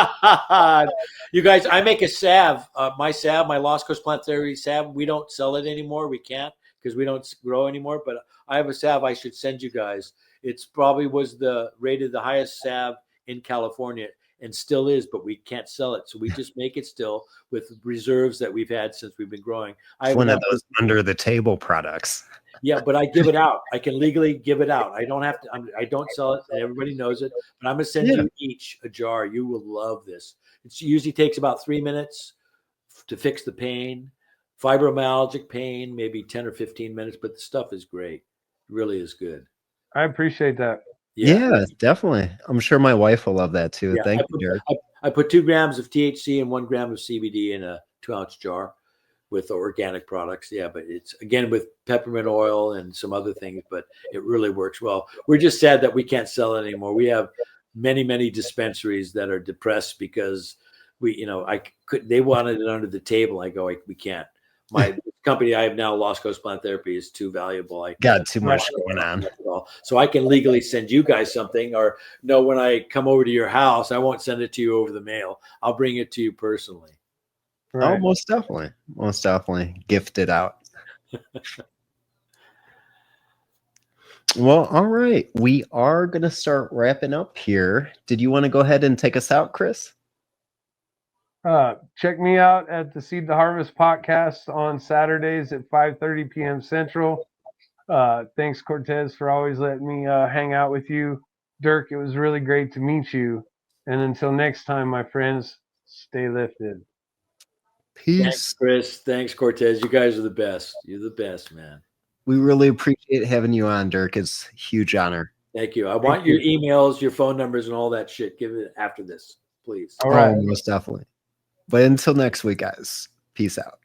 You guys, I make a salve. My salve, my Lost Coast Plant Therapy salve, we don't sell it anymore. We can't because we don't grow anymore. But I have a salve I should send you guys. It's probably was rated the highest salve in California and still is, but we can't sell it. So we just make it still with reserves that we've had since we've been growing. It's one of those under the table products. Yeah, but I give it out. I can legally give it out. I don't have to. I don't sell it, and everybody knows it. But I'm going to send you each a jar. You will love this. It usually takes about 3 minutes to fix the pain, fibromyalgic pain, maybe 10 or 15 minutes. But the stuff is great. It really is good. I appreciate that. Yeah, definitely. I'm sure my wife will love that too. Yeah, Thank you, Dirk. I put 2 grams of THC and 1 gram of CBD in a 2-ounce jar with organic products. Yeah, but it's again with peppermint oil and some other things, but it really works well. We're just sad that we can't sell it anymore. We have many dispensaries that are depressed because they wanted it under the table. I go, we can't. My company I have now, Lost Coast Plant Therapy, is too valuable. I got too much going on. So I can legally send you guys something, or no, when I come over to your house, I won't send it to you over the mail. I'll bring it to you personally. Right. Oh, most definitely. Most definitely. Gift it out. Well, all right. We are going to start wrapping up here. Did you want to go ahead and take us out, Chris? Check me out at the Seed to Harvest podcast on Saturdays at 5:30 p.m. Central. Thanks, Cortez, for always letting me hang out with you. Dirk, it was really great to meet you. And until next time, my friends, stay lifted. Peace. Thanks, Chris. Thanks, Cortez. You guys are the best. You're the best, man. We really appreciate having you on, Dirk. It's a huge honor. Thank you. I want your emails, your phone numbers, and all that shit. Give it after this, please. All right. Most definitely. But until next week, guys, peace out.